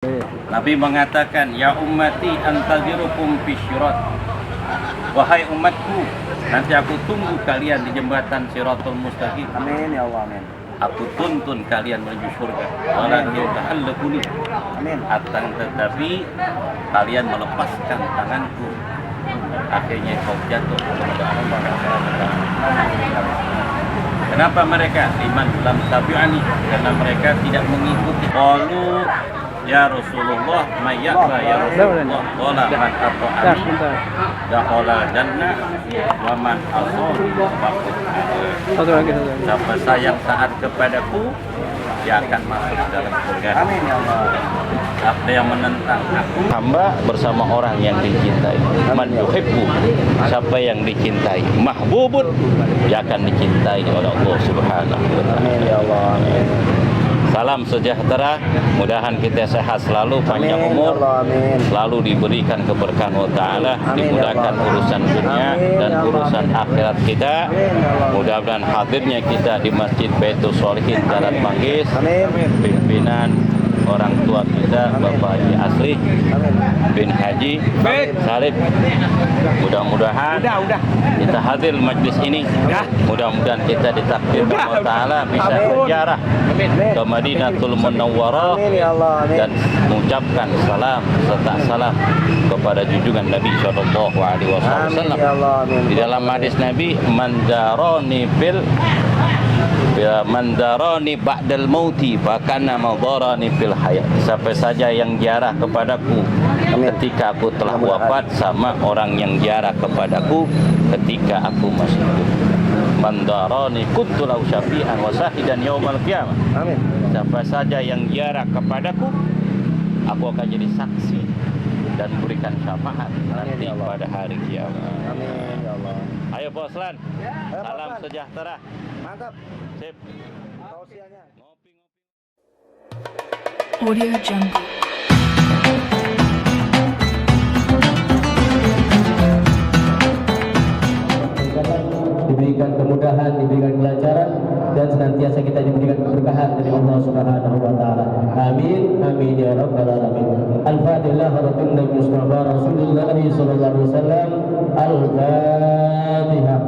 Nabi mengatakan, ya ummati antazirukum fi syirat. Wahai umatku, nanti aku tunggu kalian di jembatan Shiratul Mustaqim. Amin ya Allah, amin. Aku tuntun kalian menuju surga. Walakin tahallaquni. Amin. Akan tetapi kalian melepaskan tanganku. Akhirnya kau jatuh kepada Allah. Kenapa mereka? Liman lam tabi'ani, karena mereka tidak mengikuti. Qalu ya Rasulullah, mayyaka ya Rasulullah, qala man ata'ani dakhala jannah wa man asani faqad aba. Siapa sayang taat kepadaku, dia akan masuk dalam surga. Amin ya Allah. Siapa yang menentang aku, hamba bersama orang yang dicintai. Man yuhibbu, siapa yang dicintai, mahbubun, dia akan dicintai oleh Allah Subhanahu wa taala. Amin ya Allah, amin. Salam sejahtera, mudahan kita sehat selalu, panjang Amin, umur, ya Allah, amin. selalu diberikan keberkahan Allah Ta'ala, Amin, dimudahkan ya Allah. urusan dunia Amin, dan ya Allah. urusan akhirat kita. Amin, ya Allah. Mudah-mudahan hadirnya kita di Masjid Baitul Sholihin Jalan Manggis, Amin. pimpinan orang tua kita Bapak Haji Asri Amin. bin Haji Sarip, mudah-mudahan kita hadir majlis ini, mudah-mudahan kita ditakdirkan Allah Ta'ala bisa berziarah ke Madinatul Munawwarah Amin ya Allah, amin. dan mengucapkan salam serta salam kepada junjungan Nabi Sallallahu Alaihi Wasallam. Amin ya Allah, amin. Di dalam hadis Nabi, mandarani ba'dal mauti fakana madarani fil hayat. Siapa saja yang ziarah kepadaku ketika aku telah wafat, sama orang yang ziarah kepadaku ketika aku masih hidup. Mandarani kuntu lahu syafi'an wa sahidan yaumal qiyamah. Amin. Siapa saja yang ziarah kepadaku, aku akan jadi saksi dan berikan syafaat nanti pada hari kiamat. Amin ya Allah. Ayo Boslan, Ayo, salam Boslan. sejahtera. Mantap. Sip. Tausiahnya. Audio Jungle. Diberikan kemudahan, diberikan kelancaran, dan senantiasa kita diberikan keberkahan dari Allah Subhanahu wa taala. Amin, amin ya rabbal alamin. Al-Fatihah haratul Nabi Mustafa Rasulullah sallallahu alaihi wasallam. Al-Fatihah.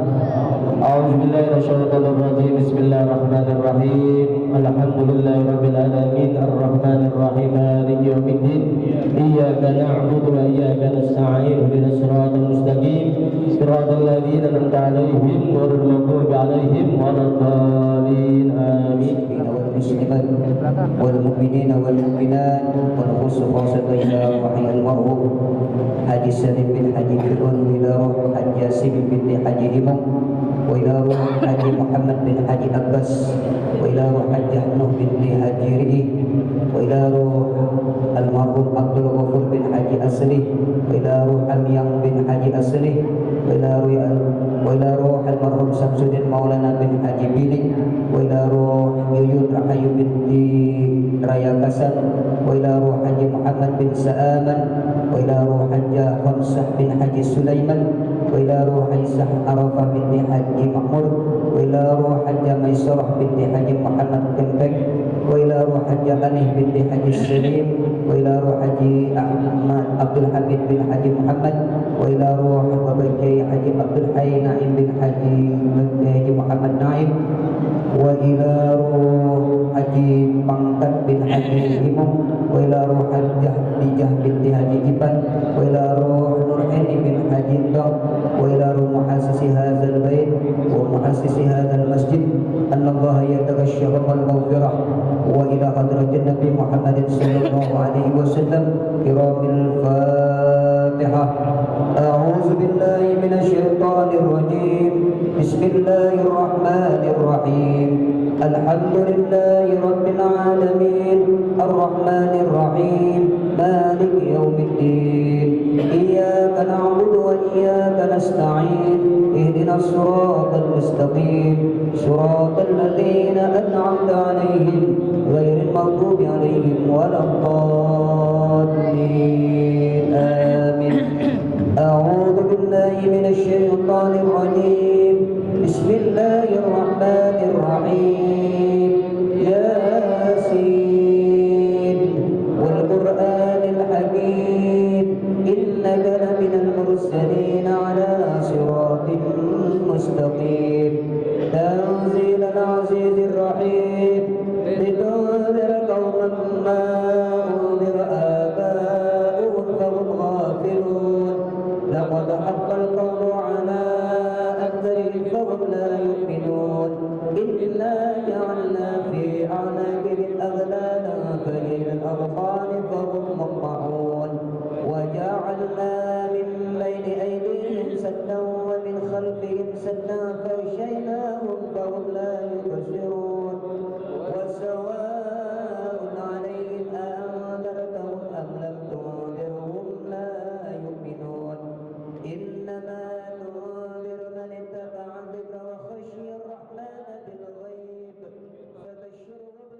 A'udzu billahi minasyaitonir rajim. Bismillahirrahmanirrahim. Alhamdulillahirabbil alamin arrahmanir rahim maliki yaumiddin. Iyyaka na'budu wa iyyaka nasta'in. Ihdinas siratal mustaqim. Siratal ladzina an'amta 'alaihim ghairil maghdubi 'alaihim waladdallin. Amin. والمسلمات والمؤمنين والمؤمنات ونخص خاصة إلى وحي المرء حاج سليم بن حاج فرعون إلى روح حاج ياسين بن حاج إمام وإلى روح حاج محمد بن حاج أباس وإلى روح حاج نوح بن حاج رئي وإلى روح المرحوم عبد الغفور بن حاج أسري وإلى روح أميان بن حاج أسري وإلى روح المرحوم شمس الدين مولانا بن حاج بيلي وإلى روح يويون رحيم بنت ريا كسر وإلى روح حاج محمد بن سآمن وإلى روح حاج خمسة بن حاج سليمان وإلى روح عيسى عرفة بن حاج محمود وإلى روح حاج ميسرة بن حاج محمد كمبك وإلى روح حاج أنيه بن حاج السليم وإلى روح حاج أحمد عبد الحميد بن حاج محمد وإلى روح وبكي حاج عبد الحي نعيم بن حاج محمد نعيم وإلى روح حاج Pangkat bin Haji Imam وإلى روح Jahbijah binti Haji Iban وإلى روح Nurhani bin Haji Ndong وإلى روح محاسس هذا البيت ومحاسس هذا المسجد أن الله يتغشهم المغفرة وإلى حضرة النبي محمد صلى الله عليه وسلم كرام الفاتحة. أعوذ بالله من الشيطان الرجيم. بسم الله الرحمن الرحيم. الحمد لله رب العالمين الرحمن الرحيم مالك يوم الدين إياك نعبد وإياك نستعين اهدنا الصراط المستقيم صراط الذين أنعمت عليهم غير المغضوب عليهم ولا الضالين آمين. أعوذ بالله من الشيطان الرجيم. بسم الله الرحمن الرحيم. ياسين والقرآن إنك لمن المرسلين على صراط مستقيم تنزيل العزيز الرحيم لتنذر قوما ما أنذر آباؤهم فهم غافلون لقد حق القول على أكثرهم فهم لا يؤمنون إنا جعلنا في أعناقهم أغلالا فهي الأغصان فهم مقطعون وجعلنا من بين أيديهم سدا ومن خلفهم سدا فغشيناهم فهم لا يبصرون وسواء عليهم أأنذرتهم أم لم تنذرهم لا يؤمنون إنما تنذر من اتبع الذكر وخشي الرحمن بالغيب فبشره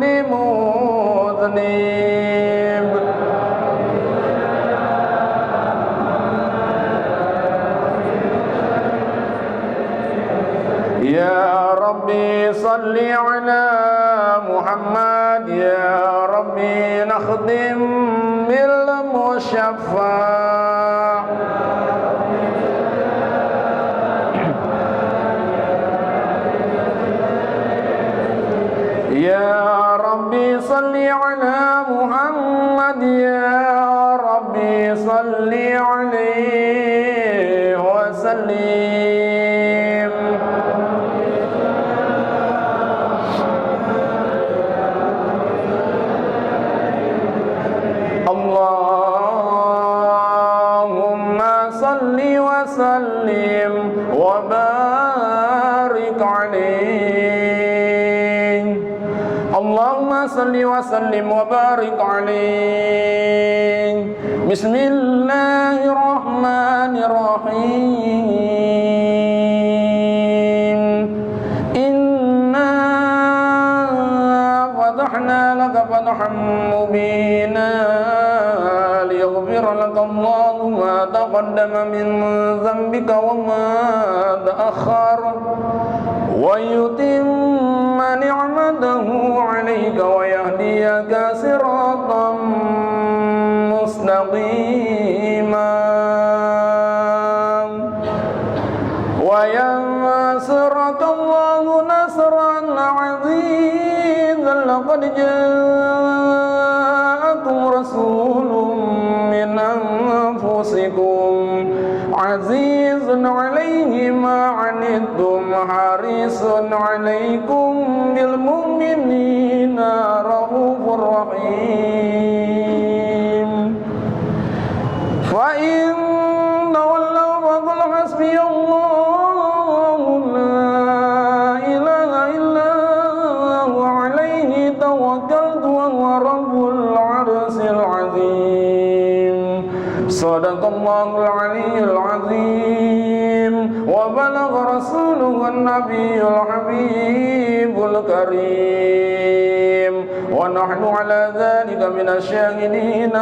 بمغفرة يا ربي صل على محمد يا ربي نخدم بالمشفع يا ربي صل على محمد يا ربي صل عليه وسلم الله صل وسلم وبارك عليه اللهم صل وسلم وبارك عليه بسم الله الرحمن الرحيم إنا فتحنا لك فتحا مبينا ليغفر لك الله ما تقدم من ذنبك وما تأخر ويتم نعمته عليك ويهديك صراطا مستقيما وينصرك الله نصرا عزيزا لقد جاءكم رسول من أنفسكم عزيز عليه ما عنتم حريص عليكم بالمؤمنين رؤوف رحيم وإن تولوا فقل حسبي الله لا إله إلا هو عليه توكلت وهو رب العرش العظيم صدق الله العلي العظيم وبلغ رسوله النبي الحبيب الكريم ونحن على ذلك من الشاهدين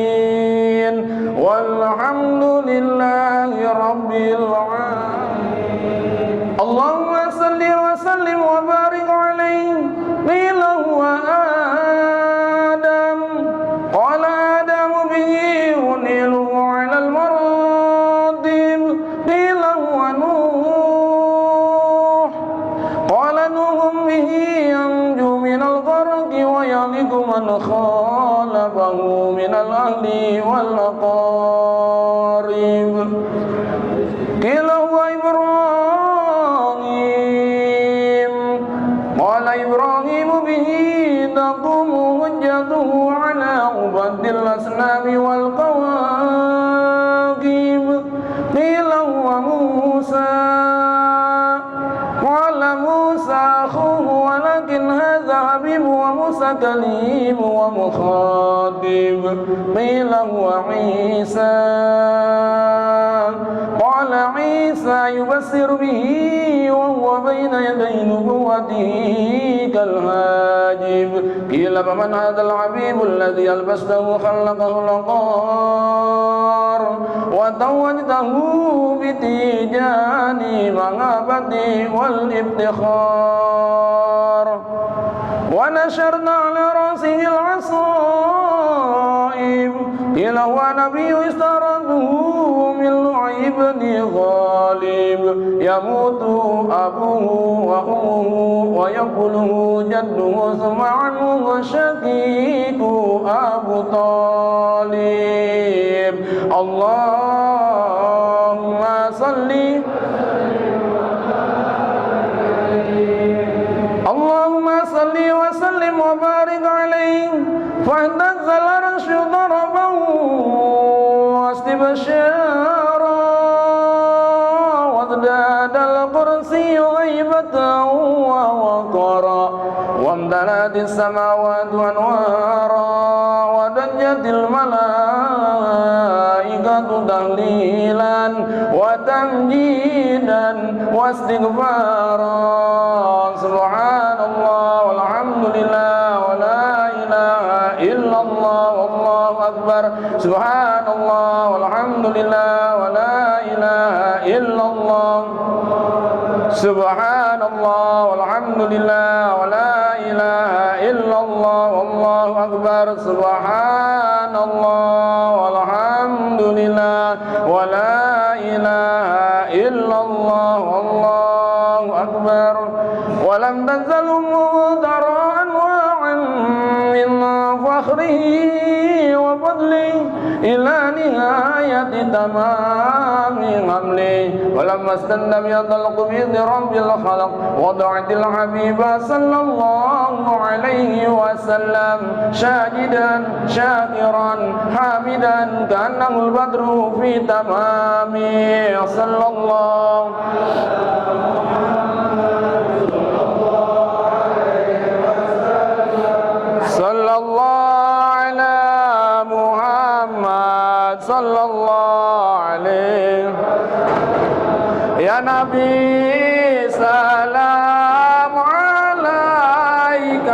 الشاكرين والحمد لله رب العالمين اللهم صل وسلم وبارك عليه قيل هو آدم قال آدم به ونيله على المراتب قيل هو نوح قال نوح به ينجو من الغرق ويغرق من خالفه من الأهل والأقارب قيل هو إبراهيم قال إبراهيم به تقوم حجته على عباد الأصنام والكواكب قيل هو موسى قال موسى أخوه ولكن هذا حبيب وموسى كليم ومخاطب قيل هو عيسى قال عيسى يبشر به وهو بين يدي نبوته كالهاجب قيل فمن هذا الحبيب الذي ألبسته خلقه الأقار وتوجته بتيجان مغابتي والافتخار ونشرنا على رأسه العصائب قيل هو نبي استرده من لعي بن غالب يموت أبوه وأمه ويقوله جده ثم عنه شقيق أبو طالب اللهم صل اللهم صل وسلم وبارك عليه فاهتز العرش ضربه واستبشارا وازداد الكرسي غيبة ووقرا وامتلأت السماوات أنوارا ودجت الملائكة تهليلا وتمجيدا واستغفارا سبحان الله والحمد لله ولا إله إلا الله والله أكبر سبحان الله والحمد لله ولا إله إلا الله سبحان الله والحمد لله ولا إله إلا الله والله أكبر سبحان الله والحمد لله ولا إله إلا الله والله أكبر ولم تزل ترى أنواعا من فخره وفضله إلى نهاية غاية تمام حمله ولما استنى بيضلق بإذن رب الخلق وضعت الحبيب صلى الله عليه وسلم شاهدا شاكرا حامدا كأنه البدر في تمامه صلى الله صلى الله على محمد صلى الله عليه يا نبي سلام عليك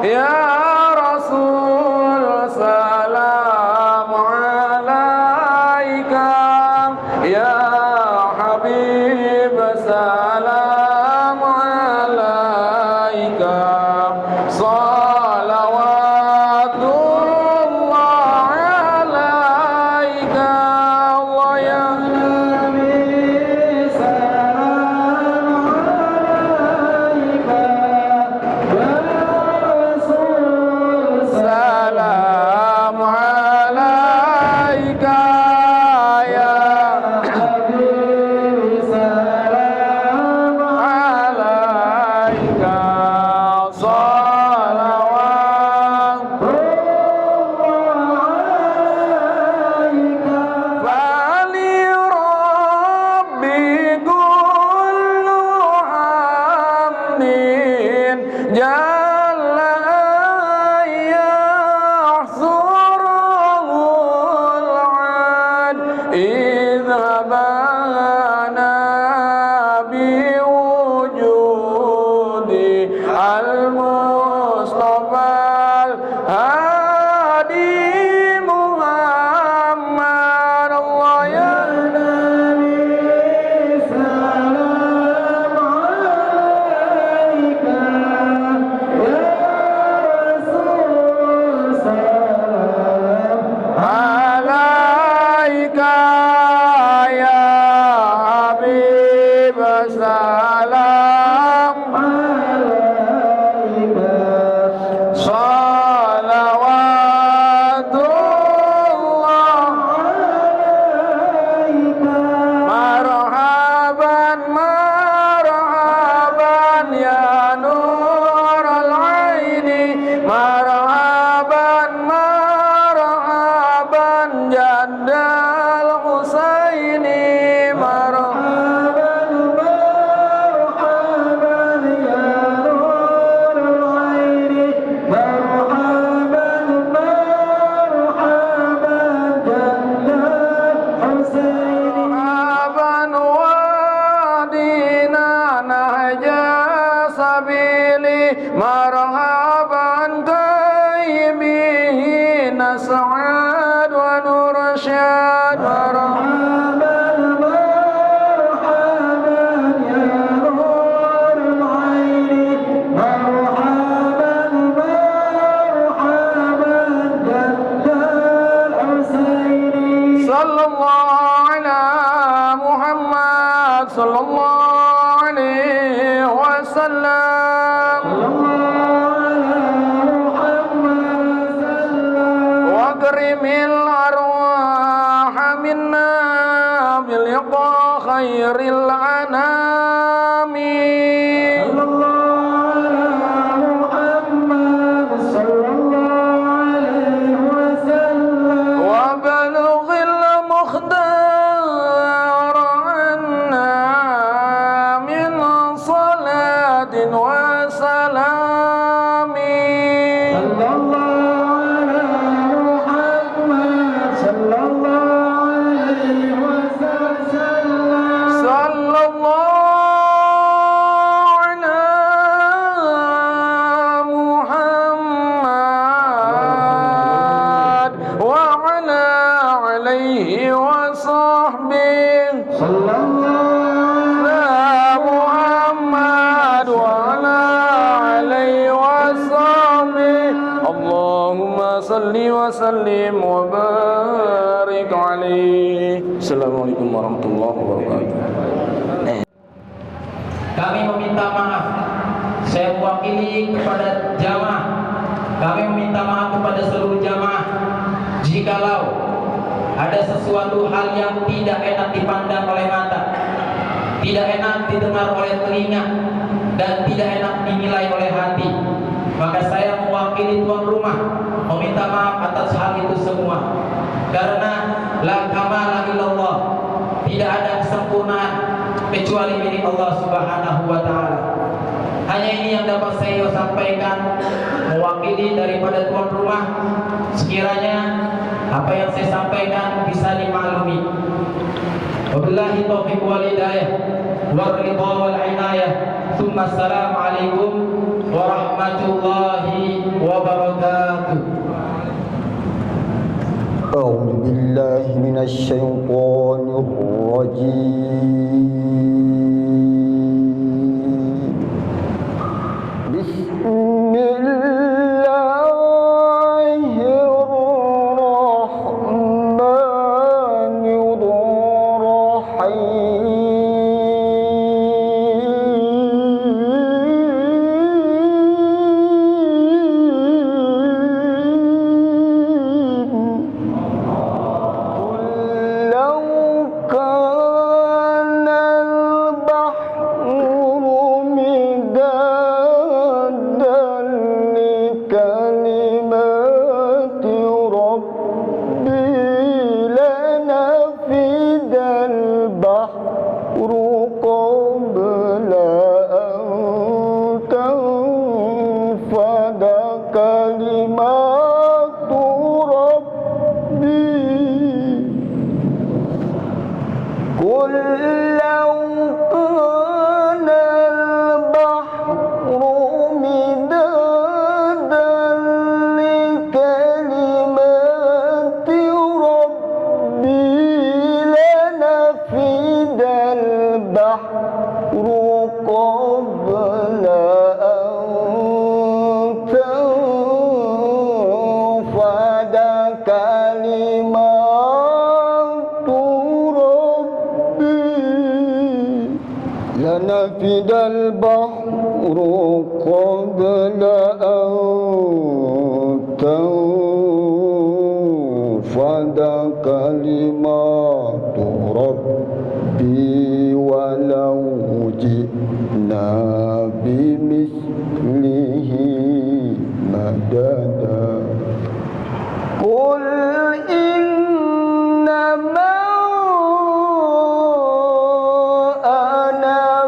يا رسول سلام عليك يا حبيب سلام عليك صلوات الله عليك الله يا نبي سلام عليك يا رسول سلام عليك يا حبيب سلام عليك صلوات فلربي كل حمد جل أن يحصره العد إذا بان بوجود المصطفى الهادي محمد الله يا نبي سلام عليك يا رسول سلام عليك يا حبيب سلام عليك صلوات الله عليك مرحبا مرحبا يا نور العين مرحبا مرحبا جد الحسين مرحبا مرحبا يا نور العين مرحبا مرحبا جد الحسين مرحبا ودينا نهج سبيلي مرحبا كي به نسعد ونرشد مرحبا مرحبا يا نور العين مرحبا مرحبا جد الحسين صلى الله على محمد صلى الله عليه وسلم واكرم الأرواح منا بلقاء خير الأنام صلى الله على محمد صلى الله عليه وسلم وبلغ المختار عنا من صلاة وسلام صلى الله على محمد صلى الله عليه وسلم صلى الله على محمد وعلى عليه وصحبه صلى الله على محمد وعلى عليه وصحبه اللهم صل وسلم وبارك عليه. Assalamualaikum warahmatullahi wabarakatuh. Kami meminta maaf. Saya mewakili kepada jamaah. Kami meminta maaf kepada seluruh jamaah jikalau ada sesuatu hal yang tidak enak dipandang oleh mata, tidak enak didengar oleh telinga, dan tidak enak dinilai oleh hati, maka saya mewakili tuan rumah meminta maaf atas hal itu semua. Karena la kamala illallah, tidak ada kesempurnaan kecuali milik Allah Subhanahu wa taala. Hanya ini yang dapat saya sampaikan mewakili daripada tuan rumah. Sekiranya apa yang saya sampaikan bisa dimaklumi. Wabillahi taufiq wal hidayah wal ridha wal inayah. Tsumma assalamu alaikum warahmatullahi wabarakatuh. أعوذ بالله من الشيطان الرجيم بسم الله الرحمن لنفد البحر قبل أن تنفد كلمات ربي ولو جئنا بمثله مددا قل إنما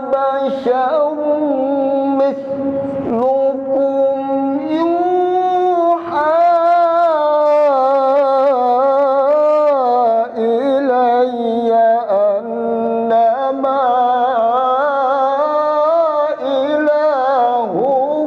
بشر مثلكم يوحى إلي أنما إلهكم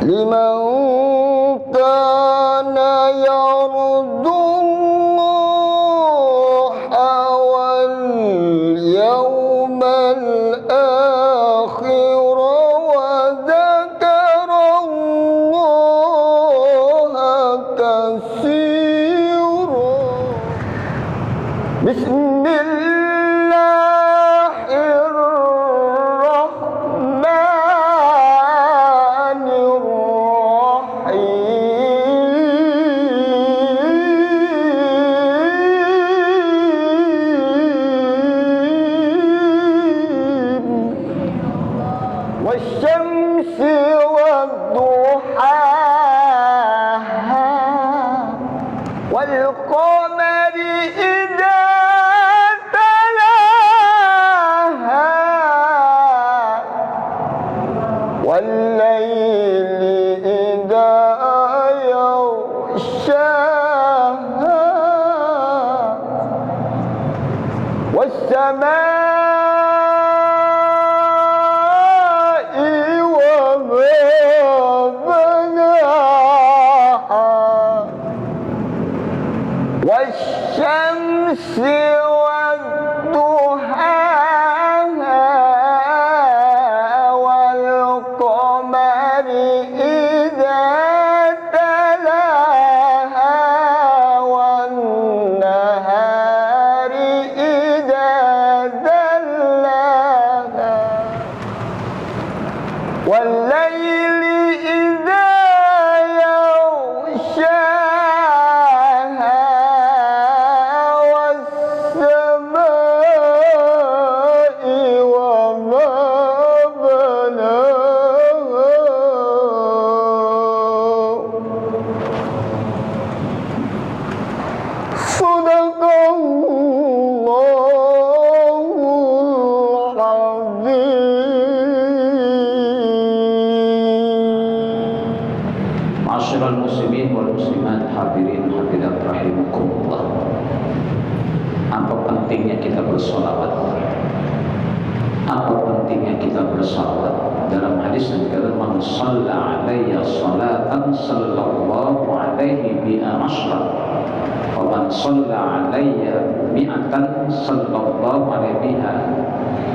لمن كان يرجو الله واليوم الآخر وذكر الله كثيرا. بسم الله الرحمن الرحيم. والشمس وضحاها والقمر إذا تلاها والليل إذا يغشاها والسماء وما بناها والشمس وضحاها والقمر إذا تلاها والنهار إذا جلاها والليل إذا يغشاها والسماء وما بناها. صدق الله العظيم. Ma'asyiral muslimin wal muslimat, hadirin hadirat rahimakumullah. Apa pentingnya kita bersolawat? Apa pentingnya kita bersolawat? Dalam hadis yang dikatakan man shalla alayya salatan sallallahu alaihi biha ashra wa man shalla alayya mi'atan sallallahu alaihi biha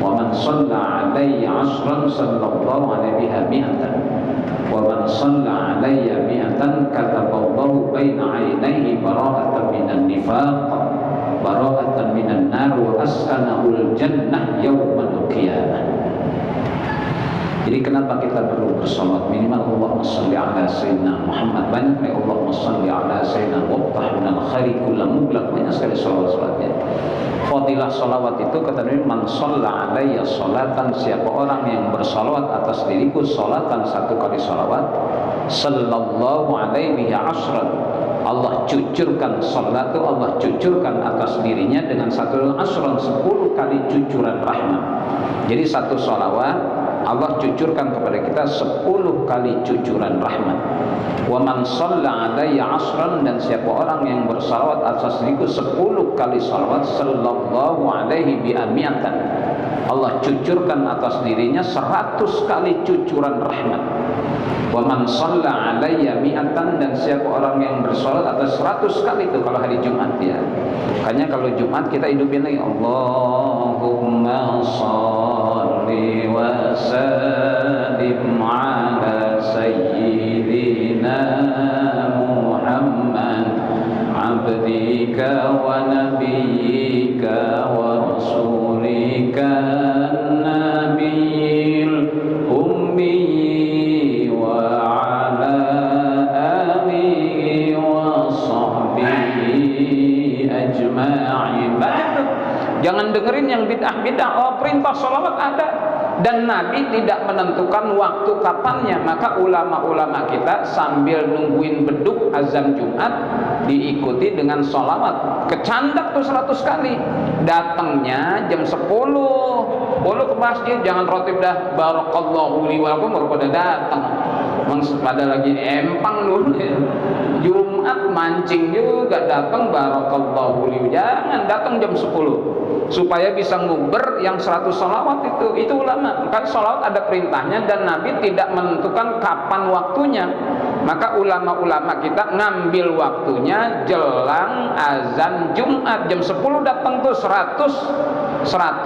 wa man shalla alayya ashran sallallahu alaihi biha mi'atan wa man shalla alayya mi'atan kataballahu baina aynayhi bara'atan minan nifaq bara'atan minan nar wa askanahul jannah yaumal qiyamah. Jadi kenapa kita perlu bersolawat? Minimal Allahumma salli ala sayyidina Muhammad. Banyak Allahumma salli ala sayyidina waftah minal khairi kullam muglaq. Banyak sekali salawat-salawatnya. Fadilah salawat itu kata Nabi, man shalla alayya salatan, siapa orang yang bersalawat atas diriku salatan, satu kali salawat, sallallahu alaihi ashran, Allah cucurkan salat itu, Allah cucurkan atas dirinya dengan satu ashran, 10 kali cucuran rahmat. Jadi satu salawat Allah cucurkan kepada kita 10 kali cucuran rahmat. Wa man shalla alayya ashran, dan siapa orang yang bersalawat atas diriku 10 kali salawat, sallallahu alaihi bi amiyatan, Allah cucurkan atas dirinya 100 kali cucuran rahmat. Wa man shalla alayya mi'atan, dan siapa orang yang bersalat atas 100 kali itu kalau hari Jumat ya. Makanya kalau Jumat kita hidupin lagi Allahumma shalli wa sallim ala sayyidina Muhammad abdika wa nabiyyika wa rasulika nabiyil ummi Jangan dengerin yang bid'ah-bid'ah. Oh, perintah sholawat ada, dan Nabi tidak menentukan waktu kapannya. Maka ulama-ulama kita sambil nungguin beduk azan Jumat diikuti dengan sholawat. Kecandak tuh 100 kali. Datangnya jam 10 ke masjid, jangan rotib dah barakallahu li wa lakum baru pada datang. Emang pada lagi empang dulu ya. Jumat mancing juga datang barakallahu liu. Jangan datang jam 10 supaya bisa nguber yang 100 sholawat itu ulama. Kan sholawat ada perintahnya dan Nabi tidak menentukan kapan waktunya. Maka ulama-ulama kita ngambil waktunya jelang azan Jumat jam 10 datang tuh 100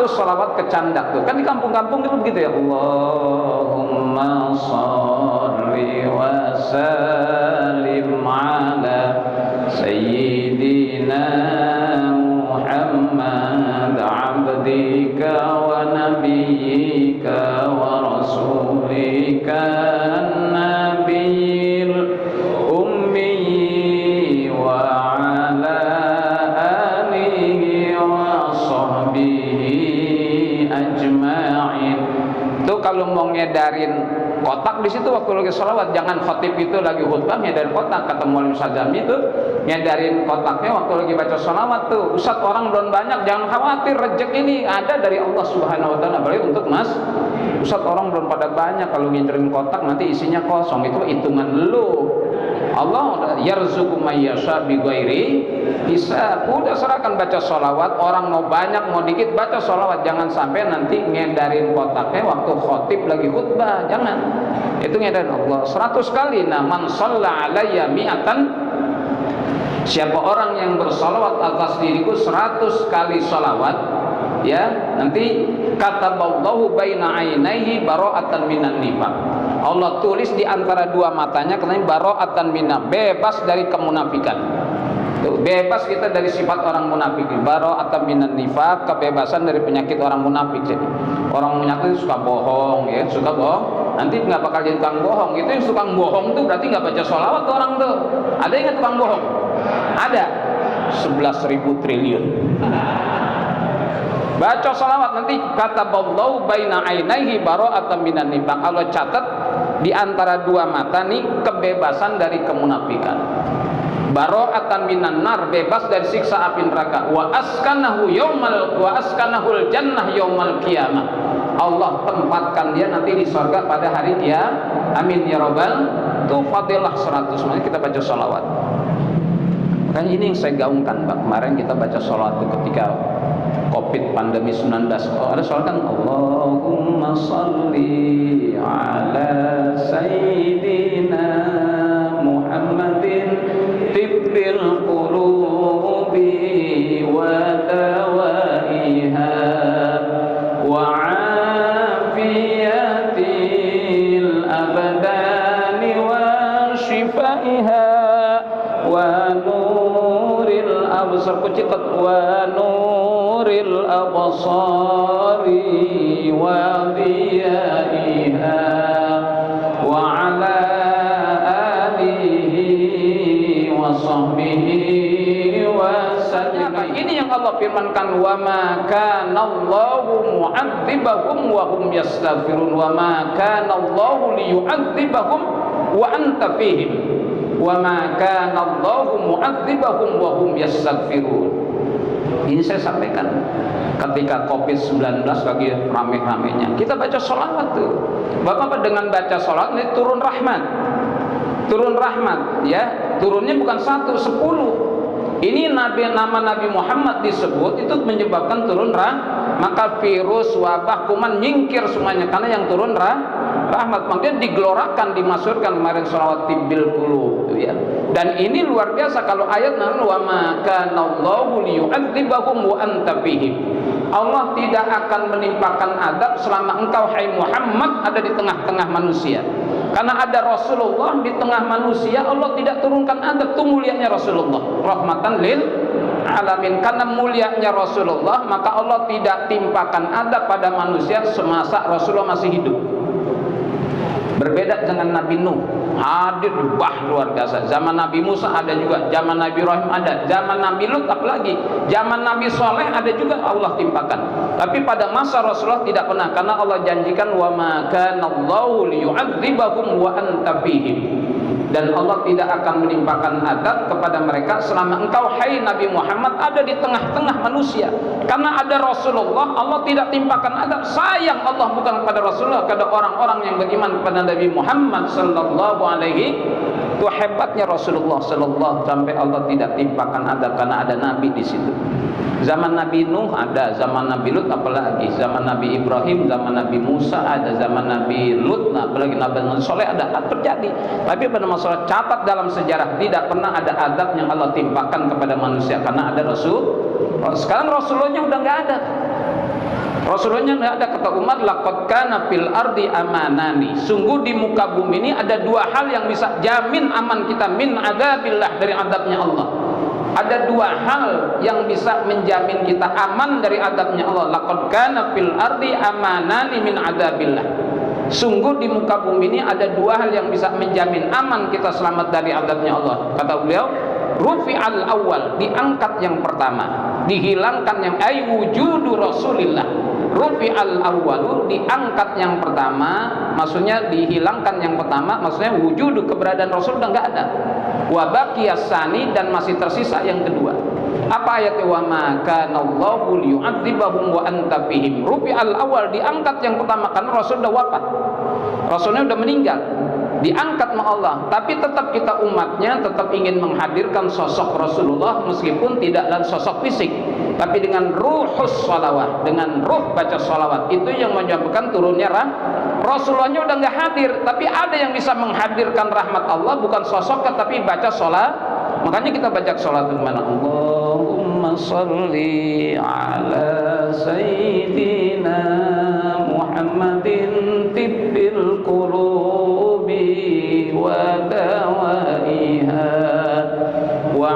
sholawat kecandak tuh. Kan di kampung-kampung itu begitu ya. Allahumma sholli wa sallim ala sayyidina Muhammad abdika wa nabiyyika wa rasulika nabiyil ummi wa ala alihi wa sahbihi ajma'in. Tuh kalau mau ngedarin kotak di situ waktu lagi sholawat, jangan khotib itu lagi khutbah ngedarin kotak. Kata Mualim Sajami itu ngedarin kotaknya waktu lagi baca sholawat tuh. Ustaz, orang belum banyak, jangan khawatir, rezeki ini ada dari Allah Subhanahu wa taala. Balik untuk Mas Ustaz, orang belum pada banyak, kalau ngedarin kotak nanti isinya kosong, itu hitungan lu. Allah yarzuqu may yasha bighairi hisab. Udah serahkan baca sholawat, orang mau banyak mau dikit baca sholawat, jangan sampai nanti ngedarin kotaknya waktu khotib lagi khutbah, jangan. Itu ngedarin Allah 100 kali. Nah, man shalla alayya mi'atan, siapa orang yang bersolawat atas diriku 100 kali sholawat, ya, nanti kataballahu baina ainaihi bara'atan minan nifaq. Allah tulis di antara dua matanya katanya bara'atan minan, bebas dari kemunafikan. Tuh, bebas kita dari sifat orang munafik. Bara'atan minan nifaq, kebebasan dari penyakit orang munafik. Jadi orang munafik suka bohong, ya, suka bohong. Nanti nggak bakal jadi tukang bohong. Itu yang suka bohong tuh berarti nggak baca sholawat tuh orang tuh. Ada yang nggak tukang bohong? Ada. 11.000 triliun. Baca sholawat nanti kata ballahu baina ainaihi bara'atan minan nifaq. Allah catat di antara dua mata nih kebebasan dari kemunafikan. Bara'atan minan nar, bebas dari siksa api neraka. Wa askanahul jannah yaumal qiyamah. Allah tempatkan dia nanti di surga pada hari kiamat. Amin ya rabbal. Itu fadilah 100. Makanya kita baca sholawat. Makanya ini yang saya gaungkan, Pak. Kemarin kita baca sholawat itu ketika Covid pandemi 19. Oh, ada soal kan Allahumma sholli ala sayyidina Muhammadin tibbil qulubi wa dawaiha wa afiyatil abdani wa shifaiha wa nuril absar kucikat wa nuril absari wa diyaiha wa ala alihi wa sahbihi wa sallam. Ini yang Allah firmankan, wa ma kana Allahu mu'adzibahum wa hum yastaghfirun, wa ma kana Allahu liyu'adzibahum wa anta fihim, wa ma kana Allahu mu'adzibahum wa hum yastaghfirun. Ini saya sampaikan ketika Covid-19 lagi rame-ramenya, kita baca sholawat tuh. Bapak dengan baca sholawat ini turun rahmat, ya. Turunnya bukan 1, 10. Ini nama Nabi Muhammad disebut itu menyebabkan turun rahmat. Maka virus, wabah, kuman nyingkir semuanya karena yang turun rahmat. Makanya digelorakan, dimasyhurkan kemarin sholawat tibbil qulub, ya. Dan ini luar biasa kalau ayat wa ma kana Allahu liyu'adzibahum wa anta fihim. Allah tidak akan menimpakan adab selama engkau hai Muhammad ada di tengah-tengah manusia. Karena ada Rasulullah di tengah manusia, Allah tidak turunkan adab. Itu mulianya Rasulullah, rahmatan lil alamin. Karena mulianya Rasulullah, maka Allah tidak timpakan adab pada manusia semasa Rasulullah masih hidup. Berbeda dengan Nabi Nuh, hadir luar biasa. Zaman Nabi Musa ada juga, zaman Nabi Ibrahim ada, zaman Nabi Lut apalagi, zaman Nabi Soleh ada juga Allah timpakan. Tapi pada masa Rasulullah tidak pernah, karena Allah janjikan wa ma kana Allahu liyu'adzibahum wa anta fihim. dan Allah tidak akan menimpakan adab kepada mereka selama engkau hai Nabi Muhammad ada di tengah-tengah manusia. Karena ada Rasulullah, Allah tidak timpakan adab. Sayang Allah bukan kepada Rasulullah, kepada orang-orang yang beriman kepada Nabi Muhammad sallallahu alaihi. Itu hebatnya Rasulullah sallallahu, sampai Allah tidak timpakan adab karena ada nabi di situ. Zaman Nabi Nuh ada, zaman Nabi Lut apalagi, zaman Nabi Ibrahim, zaman Nabi Musa ada, zaman Nabi Lut, apalagi Nabi Soleh ada, terjadi. Tapi pada masalah catat dalam sejarah tidak pernah ada adab yang Allah timpakan kepada manusia karena ada Rasul. Sekarang Rasulullah udah nggak ada. Rasulullah nggak ada. Kata Umar, laqad kana fil ardi amanani. Sungguh di muka bumi ini ada dua hal yang bisa jamin aman kita min adzabillah, dari adabnya Allah. Ada dua hal yang bisa menjamin kita aman dari adabnya Allah. Laqad kana fil ardi amanani min adzabillah. Sungguh di muka bumi ini ada dua hal yang bisa menjamin aman kita selamat dari adabnya Allah. Kata beliau, rufi'al awal, diangkat yang pertama, dihilangkan yang wujudu Rasulillah. Rufi'al awwalu, diangkat yang pertama, maksudnya dihilangkan yang pertama, maksudnya wujudu, keberadaan Rasul udah nggak ada. Wa baqiyas sani, dan masih tersisa yang kedua. Apa ayatnya? Wa ma kana Allahu liyu'adzibahum wa anta fihim. Rufi'al awal, diangkat yang pertama karena Rasul udah wafat. Rasulnya udah meninggal. Diangkat sama Allah, tapi tetap kita umatnya tetap ingin menghadirkan sosok Rasulullah meskipun tidak dalam sosok fisik, tapi dengan ruhus sholawat, dengan ruh baca sholawat. Itu yang menyebabkan turunnya Rasulullahnya udah nggak hadir, tapi ada yang bisa menghadirkan rahmat Allah, bukan sosoknya tapi baca sholat. Makanya kita baca sholat gimana? Allahumma sholli ala sayyidina Muhammadin tibbil qulubi wa dawaiha wa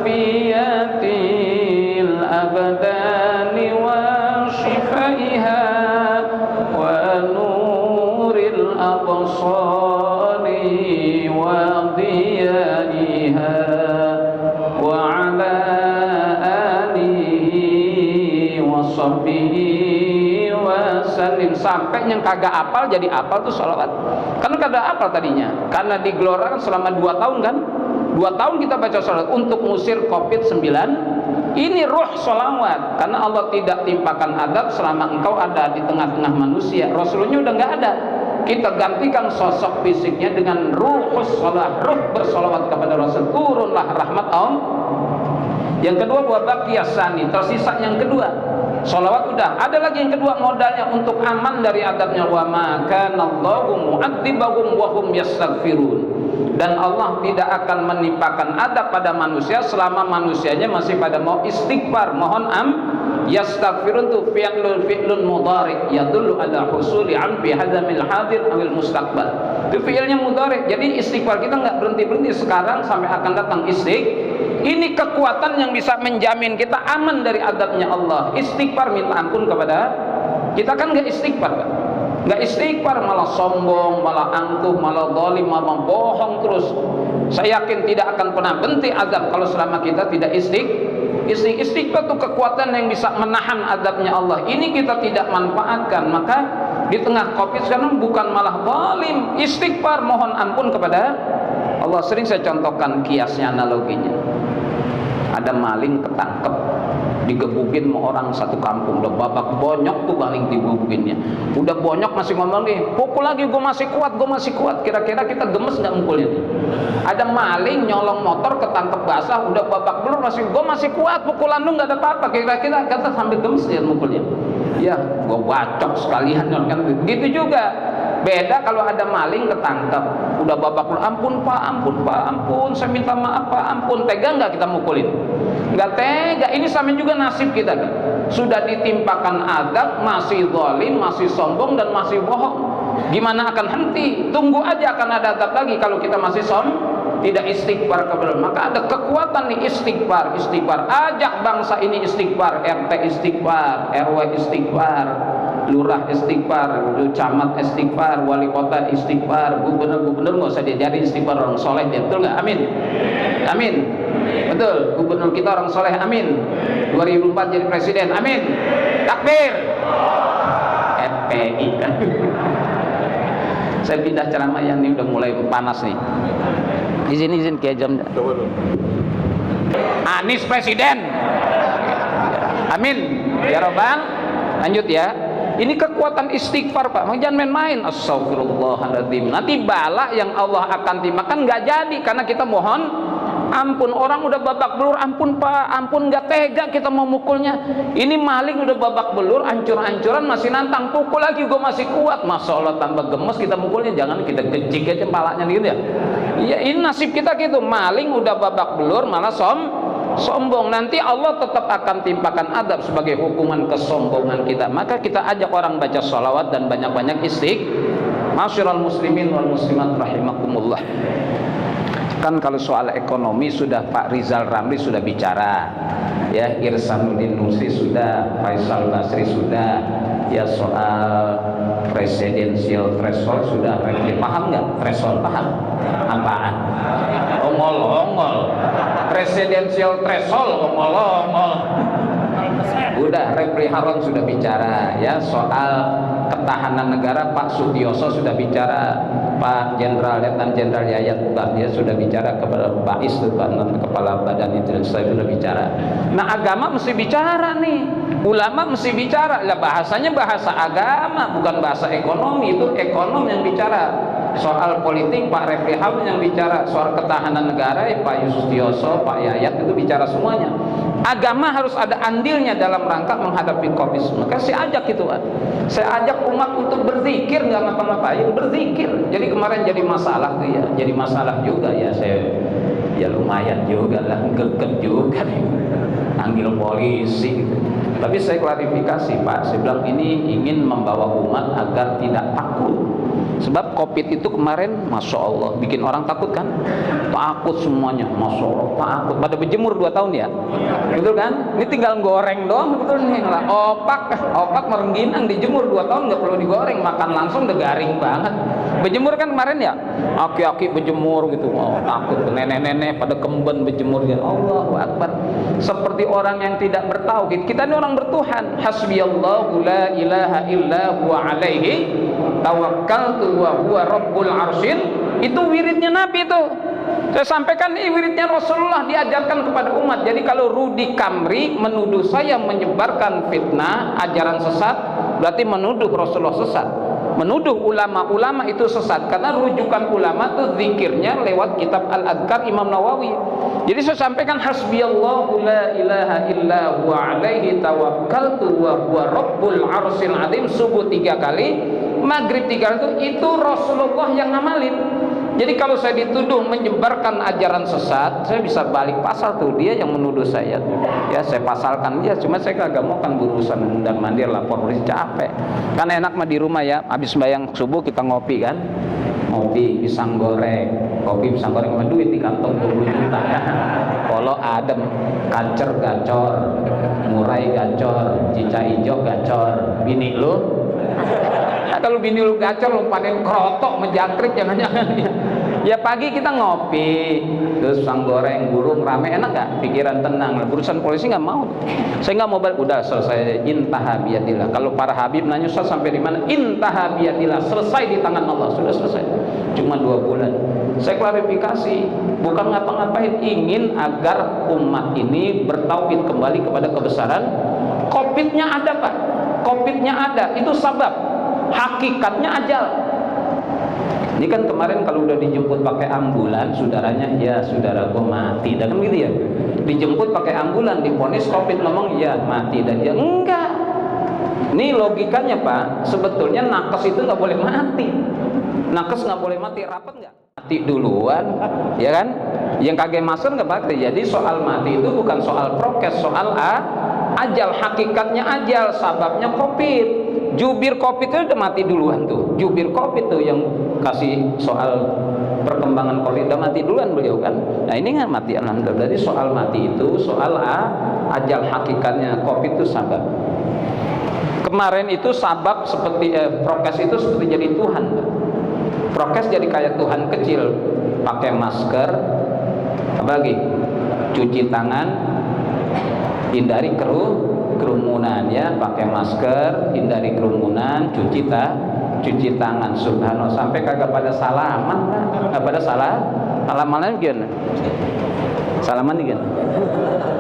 afiyatil abdani wa shifaiha wa nuril absari wa diyaiha wa ala alihi wa sahbihi wa sallim. Sampai yang kagak apal jadi apal tuh sholawat. Karena kagak apal tadinya, karena digelorakan selama 2 tahun kan. 2 tahun kita baca sholawat untuk ngusir COVID-19. Ini ruh sholawat, karena Allah tidak timpakan adab selama engkau ada di tengah-tengah manusia. Rasulnya udah nggak ada. Kita gantikan sosok fisiknya dengan ruhus sholawat, ruh bersolawat kepada Rasul. Turunlah rahmat Allah. Yang kedua, wa baqiyas sani, tersisa yang kedua. Sholawat udah, ada lagi yang kedua modalnya untuk aman dari adabnya. Wa ma kana Allahu mu'adzibahum wa hum yastaghfirun. Dan Allah tidak akan menimpakan adab pada manusia selama manusianya masih pada mau istighfar, mohon yastaghfirun tu fi'lun mudhari yadullu ala husuli an fi hadzamil hadir awil mustaqbal. Itu fi'ilnya mudhari. Jadi istighfar kita nggak berhenti-berhenti, sekarang sampai akan datang Ini kekuatan yang bisa menjamin kita aman dari adabnya Allah. Istighfar, minta ampun kepada kita. Kan nggak istighfar kan? Nggak istighfar, malah sombong, malah angkuh, malah zalim, malah bohong terus. Saya yakin tidak akan pernah berhenti azab kalau selama kita tidak istighfar. Itu kekuatan yang bisa menahan adabnya Allah. Ini kita tidak manfaatkan. Maka di tengah COVID sekarang bukan malah zalim, istighfar, mohon ampun kepada Allah. Sering saya contohkan kiasnya, analoginya. Ada maling ketangkep, digebukin sama orang satu kampung, udah babak bonyok tuh maling digebukinnya, udah bonyok masih ngomong nih, pukul lagi, gue masih kuat. Kira-kira kita gemes nggak mukulnya? Ada maling nyolong motor ketangkep basah, udah babak belur, gue masih kuat, pukulan lu nggak ada apa-apa. Kira-kira kita sambil gemes ya mukulnya? Ya, gue bacok sekalian kan. Gitu juga. Beda kalau ada maling ketangkep, udah babak belur, ampun pak, saya minta maaf pak, ampun. Tega nggak kita mukulin? Nggak tega. Ini sama juga nasib kita kan. Sudah ditimpakan adab, masih zalim, masih sombong, dan masih bohong. Gimana akan henti? Tunggu aja akan ada adab lagi kalau kita masih tidak istighfar kepada. Maka ada kekuatan nih istighfar. Ajak bangsa ini istighfar, RT istighfar, RW istighfar, lurah istighfar, camat istighfar, wali kota istighfar, gubernur nggak usah diajarin istighfar, orang soleh dia. Betul nggak? Amin. Betul. Gubernur kita orang soleh. Amin. 2004 jadi presiden. Amin. Takbir. FPI kan. Saya pindah ceramah yang ini udah mulai panas nih. Izin Kiai jam. Anies presiden. Amin. Ya Rabbal. Lanjut ya. Ini kekuatan istighfar Pak. Jangan main-main. Astagfirullahaladzim. Nanti bala yang Allah akan timpakan nggak jadi karena kita mohon ampun. Orang udah babak belur, ampun Pak, ampun, nggak tega kita mau mukulnya. Ini maling udah babak belur, hancur-hancuran masih nantang, pukul lagi gue masih kuat. Masya Allah tambah gemes kita mukulnya, jangan kita gecik aja palanya gitu ya. Ya ini nasib kita gitu, maling udah babak belur malah sombong. Nanti Allah tetap akan timpakan adab sebagai hukuman kesombongan kita. Maka kita ajak orang baca sholawat dan banyak-banyak istighfar. Masyiral muslimin wal muslimat rahimakumullah. Kan kalau soal ekonomi sudah Pak Rizal Ramli sudah bicara, ya Irsanuddin Nusri sudah, Faisal Basri sudah, ya soal presidensial threshold sudah. Paham nggak threshold? Paham? Apaan? Ongol-ongol. Presidensial threshold ongol-ongol. Udah, Refli Harun sudah bicara, ya soal ketahanan negara Pak Sutioso sudah bicara, Pak Jenderal Letnan Jenderal Yayat dia sudah bicara kepada Pak Is, Kepala Badan Intelijen, saya sudah bicara. Nah agama mesti bicara nih, ulama mesti bicara. Lah bahasanya bahasa agama, bukan bahasa ekonomi. Itu ekonom yang bicara. Soal politik Pak Refli Harun yang bicara. Soal ketahanan negara Pak Sutioso, Pak Yayat itu bicara semuanya. Agama harus ada andilnya dalam rangka menghadapi COVID. Maka saya ajak itu kan. Saya ajak umat untuk berzikir, nggak ngapa-ngapain, berzikir. Jadi kemarin jadi masalah tuh ya, jadi masalah juga ya. Saya ya lumayan juga lah, gegep juga nih, panggil polisi gitu. Tapi saya klarifikasi Pak, saya bilang ini ingin membawa umat agar tidak takut. Sebab COVID itu kemarin, Masya Allah, bikin orang takut kan? Takut semuanya, Masya Allah, takut. Pada berjemur 2 tahun ya, betul kan? Ini tinggal goreng doang, betul nih. Opak merengginang, dijemur 2 tahun nggak perlu digoreng, makan langsung udah garing banget. Berjemur kan kemarin ya, aki-aki berjemur gitu, oh, takut. Nenek-nenek pada kemben berjemur ya. Allahu Akbar. Seperti orang yang tidak bertauhid. Kita ini orang bertuhan. Hasbiyallahu la ilaha illa huwa alaihi tawakkaltu wa huwa rabbul arsyil. Itu wiridnya Nabi itu. Saya sampaikan ini wiridnya Rasulullah, diajarkan kepada umat. Jadi kalau Rudi Kamri menuduh saya menyebarkan fitnah, ajaran sesat, berarti menuduh Rasulullah sesat. Menuduh ulama-ulama itu sesat karena rujukan ulama itu zikirnya lewat kitab Al-Adhkar Imam Nawawi. Jadi saya sampaikan hasbiyallahu la ilaha illa huwa alaihi tawakkaltu wa huwa rabbul arsyil azim subuh 3 kali, maghrib 3 kali, itu Rasulullah yang ngamalin. Jadi kalau saya dituduh menyebarkan ajaran sesat, saya bisa balik pasal tuh, dia yang menuduh saya. Ya saya pasalkan dia, cuma saya kagak mau kan berurusan undang mandir lapor polisi, capek. Kan enak mah di rumah ya, habis bayang subuh kita ngopi kan. Ngopi, pisang goreng, kopi pisang goreng sama duit di kantong 20 juta ya. Kalau adem, kancer gacor, murai gacor, cica ijo gacor, bini lu. Kalau bini lu gacor, lu panen krotok menjangkrik, jangan-jangan ya pagi kita ngopi, terus pisang goreng, burung rame, enak gak? Pikiran tenang. Urusan polisi nggak mau. Saya nggak mau balik. Udah selesai. Intaha biadillah. Kalau para habib nanya Ustaz sampai di mana? Intaha biadillah. Selesai di tangan Allah. Sudah selesai. Cuma 2 bulan. Saya klarifikasi, bukan ngapa-ngapain, ingin agar umat ini bertauhid kembali kepada kebesaran. Covid-nya ada Pak. Covid-nya ada. Itu sabab. Hakikatnya ajal. Ini kan kemarin kalau udah dijemput pakai ambulan, saudaranya, ya saudara gua mati, dan kan gitu ya. Dijemput pakai ambulan, diponis COVID, ngomong ya mati, dan dia enggak. Ini logikanya Pak, sebetulnya nakes itu nggak boleh mati. Nakes nggak boleh mati, rapat nggak? Mati duluan, ya kan? Yang kagak masker nggak mati. Jadi soal mati itu bukan soal prokes, soal ajal. Hakikatnya ajal, sababnya COVID. Jubir COVID itu udah mati duluan tuh. Jubir COVID tuh yang kasih soal perkembangan COVID, udah mati duluan beliau kan. Nah ini nggak mati, alhamdulillah. Berarti soal mati itu soal ajal, hakikatnya COVID itu sabab. Kemarin itu sabab seperti prokes itu seperti jadi Tuhan. Prokes jadi kayak Tuhan kecil, pakai masker, apa lagi? Cuci tangan, hindari kerumunan ya, pakai masker, hindari kerumunan, cuci cuci tangan, subhanallah, sampai kagak pada salaman, nggak pada salamannya gimana? Salaman nih kan?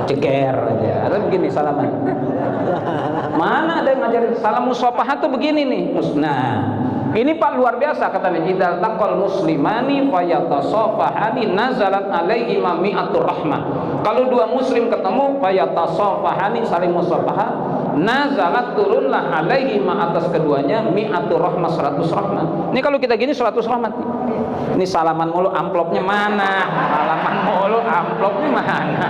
Ceker aja, ada begini salaman. Mana ada yang ngajarin salam musafahat tuh begini nih. Nah, ini Pak luar biasa katanya, idzal taqal muslimani fayatasafahani nazalat alaihi mi'atur rahmah. Kalau dua muslim ketemu fayatasafahani saling musafahah, nazalat turunlah alaihi atas keduanya mi'atur rahmah 100 rahmat. Ini kalau kita gini 100 rahmat. Ini salaman mulu amplopnya mana? Salaman mulu amplopnya mana?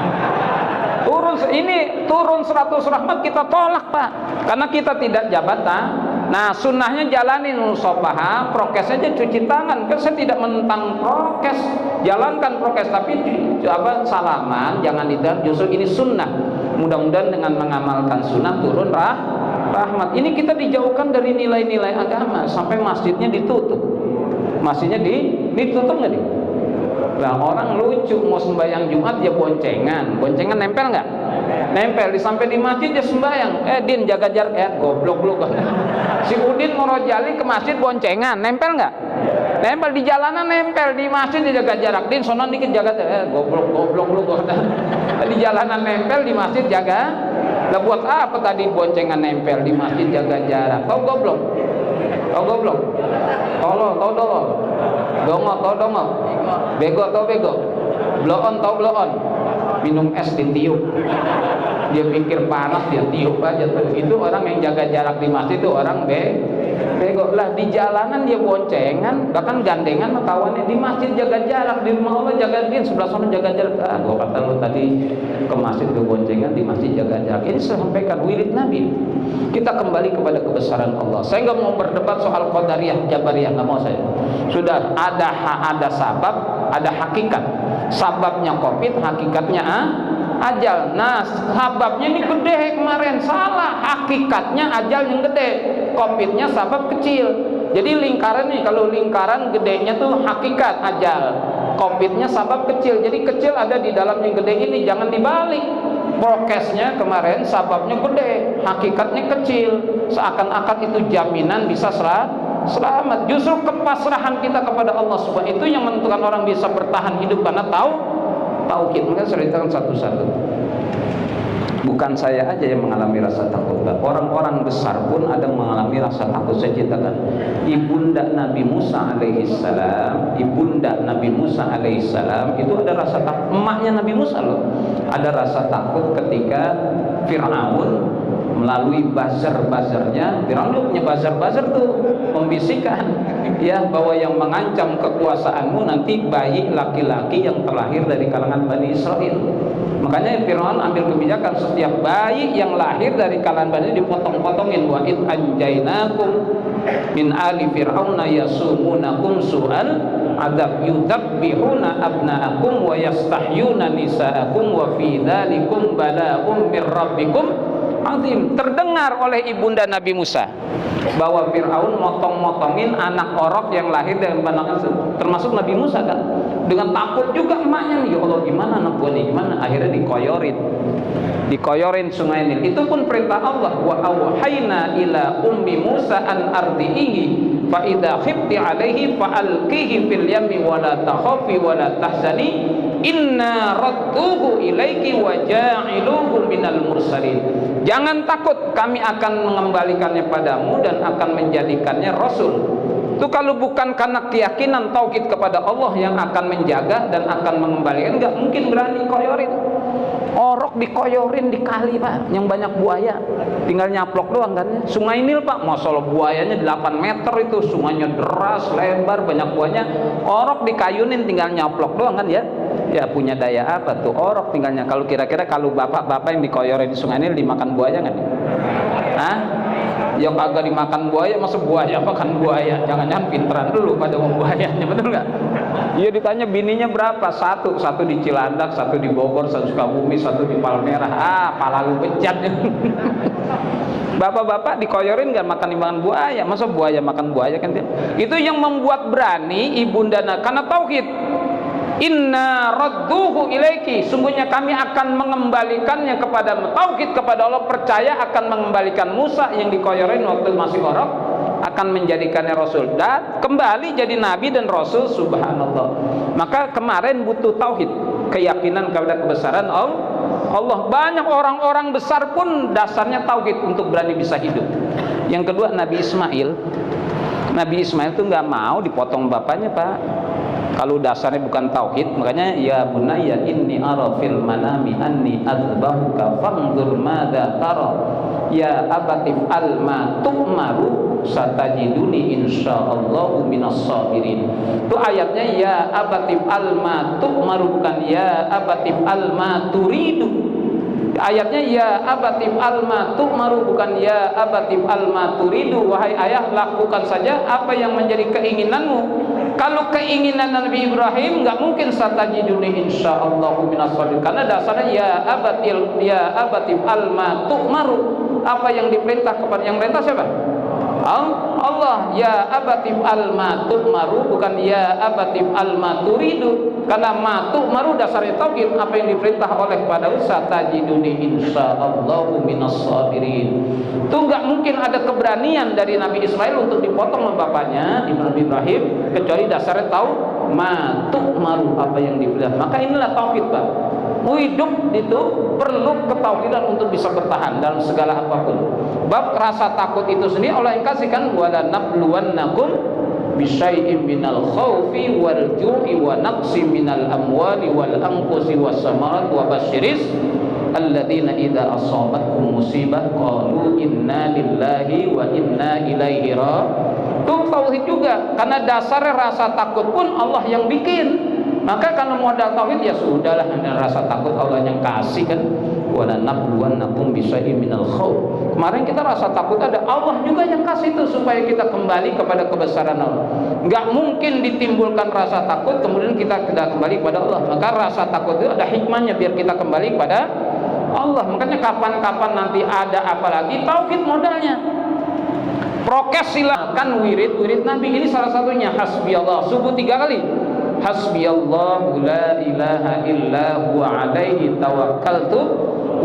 Turun 100 rahmat kita tolak Pak, karena kita tidak jabatan. Nah sunnahnya jalanin musafahah, prokes aja cuci tangan. Kan saya tidak menentang prokes, jalankan prokes, tapi salaman jangan ditahan. Justru ini sunnah. Mudah-mudahan dengan mengamalkan sunnah turun rahmat. Ini kita dijauhkan dari nilai-nilai agama sampai masjidnya ditutup. Masjidnya ditutup nggak nih? Nah orang lucu mau sembahyang Jumat ya boncengan nempel nggak? Nempel sampai di masjid ya sembahyang. Din jaga jarak, goblok lu. Si Udin Morojali ke masjid boncengan, nempel nggak? Nempel di jalanan, nempel di masjid dia jaga jarak. Din sono dikit jaga jarak, goblok lu. Di jalanan nempel, di masjid jaga. Lah buat apa tadi boncengan nempel di masjid jaga jarak? Tahu goblok? Tolong. Dongo. Bego. Bloon. Minum es ditiup. Dia pikir panas, dia tiup aja. Itu orang yang jaga jarak di masjid itu orang bego. Lah di jalanan dia boncengan, bahkan gandengan kawannya. Di masjid jaga jarak, di rumah Allah jaga din, sebelah sana jaga jarak. Gua kata lu tadi ke masjid ke boncengan, di masjid jaga jarak. Ini saya sampaikan wirid Nabi. Kita kembali kepada kebesaran Allah. Saya nggak mau berdebat soal qadariyah, jabariyah, nggak mau saya. Sudah ada sabab, ada hakikat. Sababnya Covid, hakikatnya ajal. Nah, sababnya ini gede kemarin, salah. Hakikatnya ajal yang gede, Covidnya sabab kecil. Jadi lingkaran nih, kalau lingkaran gedenya tuh hakikat ajal, Covidnya sabab kecil. Jadi kecil ada di dalam yang gede ini, jangan dibalik. Prokesnya kemarin sababnya gede, hakikatnya kecil. Seakan-akan itu jaminan bisa selamat. Justru kepasrahan kita kepada Allah Subhanahu itu yang menentukan orang bisa bertahan hidup, karena tauhid. Maka saya ceritakan satu-satu. Bukan saya aja yang mengalami rasa takut, orang-orang besar pun ada mengalami rasa takut. Saya ceritakan, ibunda Nabi Musa alaihissalam, itu ada rasa takut. Emaknya Nabi Musa loh, ada rasa takut ketika Fir'aun melalui buzzer-buzzernya. Fir'aun punya buzzer-buzzer tuh, membisikkan ya bahwa yang mengancam kekuasaanmu nanti bayi laki-laki yang terlahir dari kalangan Bani Israel. Makanya Fir'aun ambil kebijakan, setiap bayi yang lahir dari kalangan Bani dipotong-potongin. Wa id anjainakum min ali fir'auna yasumunakum su'al adab yudabbihuna abna'akum wa yastahyuna nisa'akum wa fi dzalikum bala'um mir rabbikum azim. Terdengar oleh ibunda Nabi Musa bahwa Fir'aun motong-motongin anak orok yang lahir dari pandangan, termasuk Nabi Musa kan. Dengan takut juga emaknya nih, ya Allah gimana anak gua nih, gimana? Akhirnya dikoyorin Sungai Nil. Itu pun perintah Allah. Wa awhayna ila ummi Musa an ardihi fa idza khifti alaihi fa alqihi fil yammi wa la takhafi wa la tahzani inna radduhu ilaiki wa ja'iluhu minal mursalin. Jangan takut, kami akan mengembalikannya padamu dan akan menjadikannya rasul. Itu kalau bukan karena keyakinan tauhid kepada Allah yang akan menjaga dan akan mengembalikan, nggak mungkin berani koyorin. Orok dikoyorin di kali Pak, yang banyak buaya, tinggal nyaplok doang kan ya. Sungai Nil Pak, masalah buayanya 8 meter itu, sungainya deras, lebar, banyak buahnya. Orok dikayunin tinggal nyaplok doang kan ya. Ya punya daya apa tuh orok tinggalnya. Kalau kira-kira kalau bapak-bapak yang dikoyorin di Sungai Nil dimakan buaya nggak? Hah? Yang agak dimakan buaya, masa buaya makan buaya? Jangan-jangan pinteran dulu pada buayanya, betul nggak? Iya ditanya bininya berapa? Satu di Cilandak, satu di Bogor, satu Sukabumi, satu di Palmerah. Pala lu bejat. Bapak-bapak dikoyorin nggak makan buaya? Masa buaya makan buaya kan? Itu yang membuat berani ibunda karena tauhid. Inna radduhu ilaiki, sungguhnya kami akan mengembalikannya kepada tauhid kepada Allah, percaya akan mengembalikan Musa yang dikoyorin waktu masih orok akan menjadikannya rasul dan kembali jadi nabi dan rasul. Subhanallah. Maka kemarin butuh tauhid, keyakinan kepada kebesaran Allah. Banyak orang-orang besar pun dasarnya tauhid untuk berani bisa hidup. Yang kedua, Nabi Ismail itu nggak mau dipotong bapaknya, Pak. Kalau dasarnya bukan tauhid, makanya ya bunayya inni ara fil manami anni azbahuka fanzur madza tara ya abati al ma tu'maru satajiduni insyaallahu minas sabirin. Itu ayatnya ya abati al ma tu'maru, bukan ya abati al ma turidu. Ayatnya ya abatif alma tu'maru, bukan ya abatif alma turidu. Wahai ayah, lakukan saja apa yang menjadi keinginanmu. Kalau keinginan Nabi Ibrahim nggak mungkin satajiduni insyaallahu minas sabirin, karena dasarnya ya abatif alma tu'maru. Apa yang diperintah kepada, yang perintah siapa? Allah. Ya abatif alma tu'maru, bukan ya abatif alma turidu. Karena ma tu'maru dasarnya tauhid, apa yang diperintah oleh pada satajiduni insyaallahu minas sabirin. Itu nggak mungkin ada keberanian dari Nabi Ismail untuk dipotong sama bapaknya Nabi Ibrahim, kecuali dasarnya tahu ma tu'maru, apa yang diperintah. Maka inilah tauhid, Pak. Hidup itu perlu ketauhidan untuk bisa bertahan dalam segala apapun. Bab rasa takut itu sendiri Allah yang kasihkan, wala nabluwannakum bisyai'im minal khaufi wal ju'i wa naqsi minal amwali wal anfusi was samarat wa basyiris alladzina idza asabatkum musibah qalu inna lillahi wa inna ilaihi raji'un. Itu tauhid juga, karena dasarnya rasa takut pun Allah yang bikin. Maka kalau modal tauhid ya sudahlah, rasa takut Allah yang kasih kan. Wala nabluwannakum bisyai'im minal khauf. Kemarin kita rasa takut ada, Allah juga yang kasih itu supaya kita kembali kepada kebesaran Allah. Enggak mungkin ditimbulkan rasa takut kemudian kita tidak kembali kepada Allah. Maka rasa takut itu ada hikmahnya biar kita kembali kepada Allah. Makanya kapan-kapan nanti ada apa lagi, tauhid modalnya. Prokes silakan wirid Nabi, ini salah satunya hasbiyallah, subuh 3 kali. Hasbiyallahu la ilaha illa huwa alaihi tawakkaltu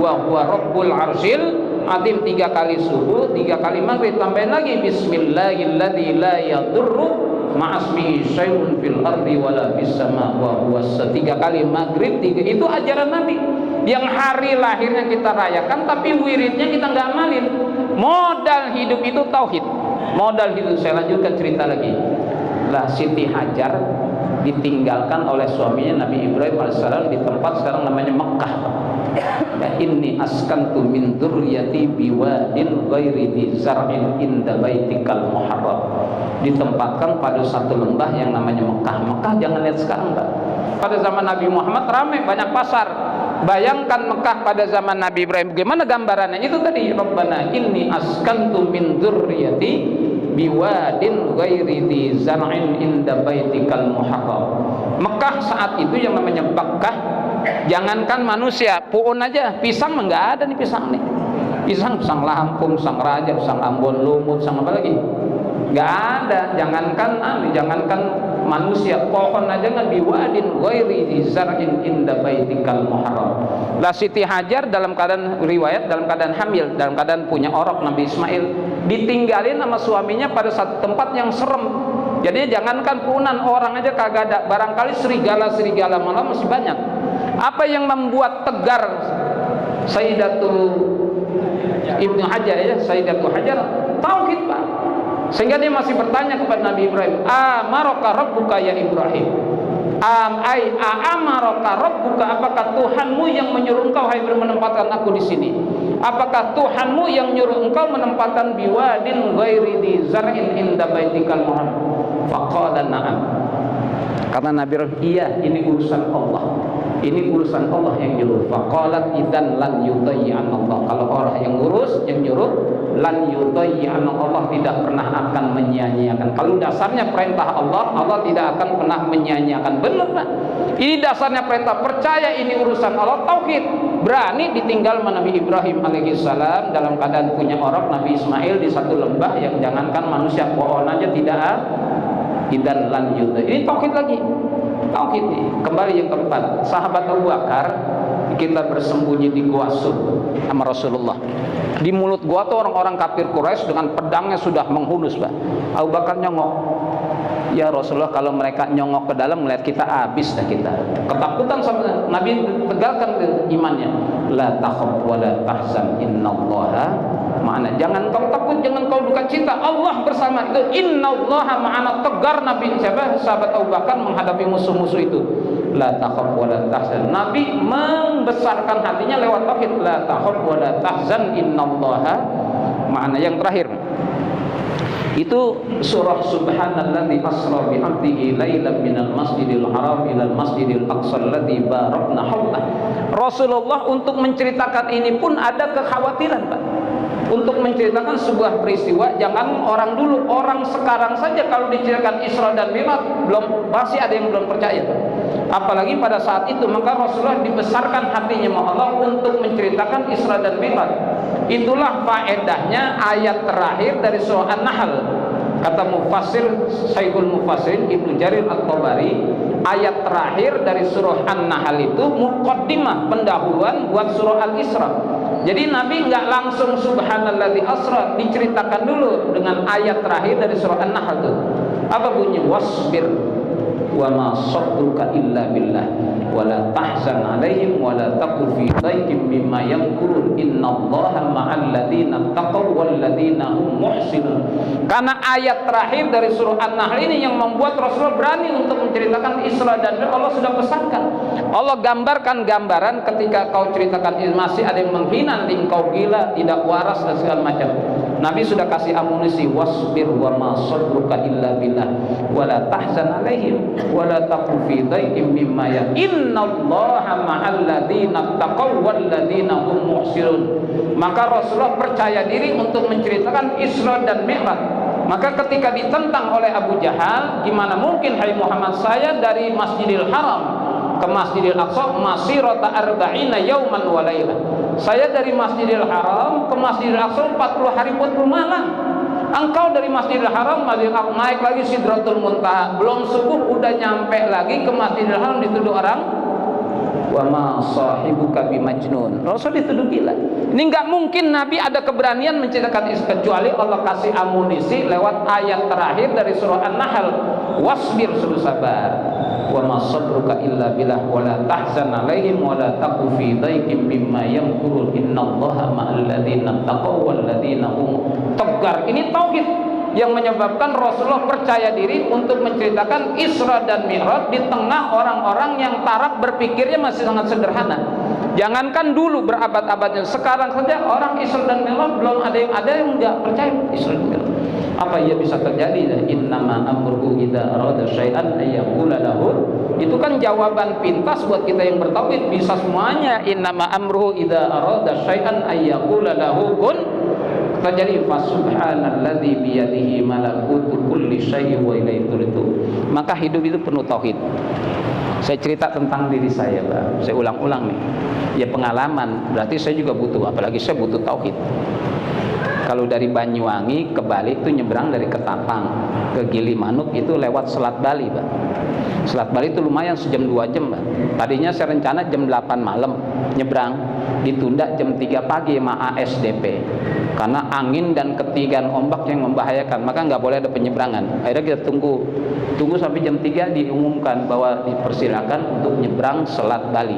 wa huwa rabbul arsyil azim. 3 kali subuh, 3 kali maghrib, tambahin lagi bismillahilladzi la yadurru ma'asmihi syai'un fil ardi wala fis sama wa huwa. 3 kali maghrib, 3 itu ajaran Nabi yang hari lahirnya kita rayakan, tapi wiridnya kita nggak amalin. Modal hidup itu tauhid. Modal hidup. Saya lanjutkan cerita lagi. Lah Siti Hajar ditinggalkan oleh suaminya Nabi Ibrahim alaihissalam di tempat sekarang namanya Mekah. Ya, inni askantu min dzurriyyati biwadin ghairi dzi zar'in inda baitikal muharram. Ditempatkan pada satu lembah yang namanya Mekah. Mekah jangan lihat sekarang, Pak. Pada zaman Nabi Muhammad ramai, banyak pasar. Bayangkan Mekah pada zaman Nabi Ibrahim, bagaimana gambarannya? Itu tadi, Rabbana inni askantu min dzurriyyati biwadin ghairi dzi zar'in inda baitikal muharram. Mekah saat itu yang namanya Bakkah, jangankan manusia, pohon aja, pisang mah enggak ada nih pisang nih. Pisang Lampung, pisang Raja, pisang Ambon, Lumut, pisang apa lagi? Enggak ada. Jangankan manusia, pohon aja enggak. Biwadin ghairi dzi zar'in inda baitikal muharram. Lah Siti Hajar dalam keadaan riwayat dalam keadaan hamil, dalam keadaan punya orok Nabi Ismail, ditinggalin sama suaminya pada satu tempat yang serem. Jadi jangankan punan, orang aja kagak ada. Barangkali serigala malam masih banyak. Apa yang membuat tegar Sayyidatul Ibnu Hajar ya, Sayyidatul Hajar tauhid, Pak. Sehingga dia masih bertanya kepada Nabi Ibrahim, amaraka rabbuka ya Ibrahim. Amaraka rabbuka, apakah Tuhanmu yang menyuruh engkau hai menempatkan aku di sini? Apakah Tuhanmu yang menyuruh engkau menempatkan biwadin ghairi dzi zar'in inda baitikal muharram? Faqala na'am. Kata Nabi Ibrahim, iya, ini urusan Allah. Ini urusan Allah yang nyuruh. Faqalat idzan lan yudayyi'an Allah. Kalau orang yang ngurus, yang nyuruh, lan yudayyi'an Allah, tidak pernah akan menyia-nyiakan. Kalau dasarnya perintah Allah, Allah tidak akan pernah menyia-nyiakan. Benar, Pak. Ini dasarnya perintah, percaya ini urusan Allah, tauhid. Berani ditinggal Nabi Ibrahim alaihissalam dalam keadaan punya orok Nabi Ismail di satu lembah yang jangankan manusia, pohon aja tidak ada. Idzan lan yudayyi'an. Ini tauhid lagi. Tauhid. Kembali yang keempat, sahabat Abu Bakar kita bersembunyi di Gua Sur. sama Rasulullah. Di mulut gua tuh orang-orang kafir Quraisy dengan pedangnya sudah menghunus, Pak. Abu Bakar nyongok. Ya Rasulullah, kalau mereka nyongok ke dalam melihat kita, habis dah kita. Ketakutan sama Nabi tegalkan imannya. La takhaf wa la tahzan innallaha ma'ana. Jangan kau takut, jangan kau duka cita, Allah bersama itu. Innallaha ma'ana. Tegar Nabi sahabat Abu Bakar menghadapi musuh-musuh itu. La takhaf wa la tahzan. Nabi membesarkan hatinya lewat tauhid. La takhaf wa la tahzan innallaha ma'ana. Yang terakhir itu surah subhanalladzi asra bi 'abdihi lailan minal masjidil haram ilal masjidil aqsa alladzi barakna haulah. Rasulullah untuk menceritakan ini pun ada kekhawatiran, Pak. Untuk menceritakan sebuah peristiwa, jangan orang dulu, orang sekarang saja kalau diceritakan Isra dan Mi'raj masih ada yang belum percaya, Pak. Apalagi pada saat itu, maka Rasulullah dibesarkan hatinya sama Allah untuk menceritakan Isra dan Mi'raj. Itulah faedahnya ayat terakhir dari surah An-Nahl. Kata mufassir Syekhul Mufassirin Ibnu Jarir At-Tabari, ayat terakhir dari surah An-Nahl itu muqaddimah, pendahuluan buat surah Al-Isra. Jadi Nabi nggak langsung subhanalladzi asra, diceritakan dulu dengan ayat terakhir dari surah An-Nahl itu. Apa bunyi? Wasbir wa ma sabruka illa billah wa la tahzan alaihim wa la taqu fi dhaiqin mimma yamkurun innallaha ma'al ladzina taqaw wal ladzina hum muhsinun. Karena ayat terakhir dari surah An-Nahl ini yang membuat Rasulullah berani untuk menceritakan Isra dan Mi'raj. Allah sudah pesankan, Allah gambarkan gambaran ketika kau ceritakan masih ada yang menghina, engkau gila, tidak waras dan segala macam. Nabi sudah kasih amunisi, wasbir wa ma sabruka illa billah wa la tahzan alaihim wa la taqu fi dhaiqin mimma ya innallaha ma'al ladzina taqaw wal ladzina hum muhsinun. Maka Rasulullah percaya diri untuk menceritakan Isra dan Mi'raj. Maka ketika ditentang oleh Abu Jahal, gimana mungkin hai Muhammad, saya dari Masjidil Haram ke Masjidil Aqsa masirata arba'ina yauman wa lailah. Saya dari Masjidil Haram ke Masjidil Aqsa 40 hari 40 malam. Engkau dari Masjidil Haram, Masjidil Aqsa naik lagi Sidratul Muntaha, belum subuh udah nyampe lagi ke Masjidil Haram, dituduh orang wa ma sahibuka bimajnun. Rasul dituduh gila. Ini enggak mungkin Nabi ada keberanian menceritakan itu, kecuali Allah kasih amunisi lewat ayat terakhir dari surah An-Nahl. Wasbir, suruh sabar. Wa ma sabruka illa billah wa la tahzan alaihim wa la taqu fi dhaiqin mimma yamkurun innallaha ma'al ladzina taqaw wal ladzina hum. Tegar. Ini tauhid yang menyebabkan Rasulullah percaya diri untuk menceritakan Isra dan Mi'raj di tengah orang-orang yang taraf berpikirnya masih sangat sederhana. Jangankan dulu berabad-abadnya, sekarang saja orang Isra dan Mi'raj belum ada yang enggak percaya Isra dan Mi'raj. Apa ia bisa terjadi? Innama amruhu idza arada syai'an ayyaqula lahu. Itu kan jawaban pintas buat kita yang bertauhid, bisa semuanya. Innama amruhu idza arada syai'an ayyaqula lahu kun terjadi. Fasubhanalladzi biyadihi malakutu kulli syai'in wa ilaihi turja'un. Maka hidup itu penuh tauhid. Saya cerita tentang diri saya, Pak. Saya ulang-ulang nih. Ya pengalaman, berarti saya juga butuh, apalagi saya butuh tauhid. Kalau dari Banyuwangi ke Bali itu nyebrang dari Ketapang ke Gilimanuk itu lewat Selat Bali, Pak. Selat Bali itu lumayan sejam 2 jam, Pak. Tadinya saya rencana jam 8 malam nyebrang, ditunda jam 3 pagi sama ASDP. Karena angin dan ketigan ombak yang membahayakan, maka nggak boleh ada penyeberangan. Akhirnya kita tunggu sampai jam 3 diumumkan bahwa dipersilakan untuk nyebrang Selat Bali.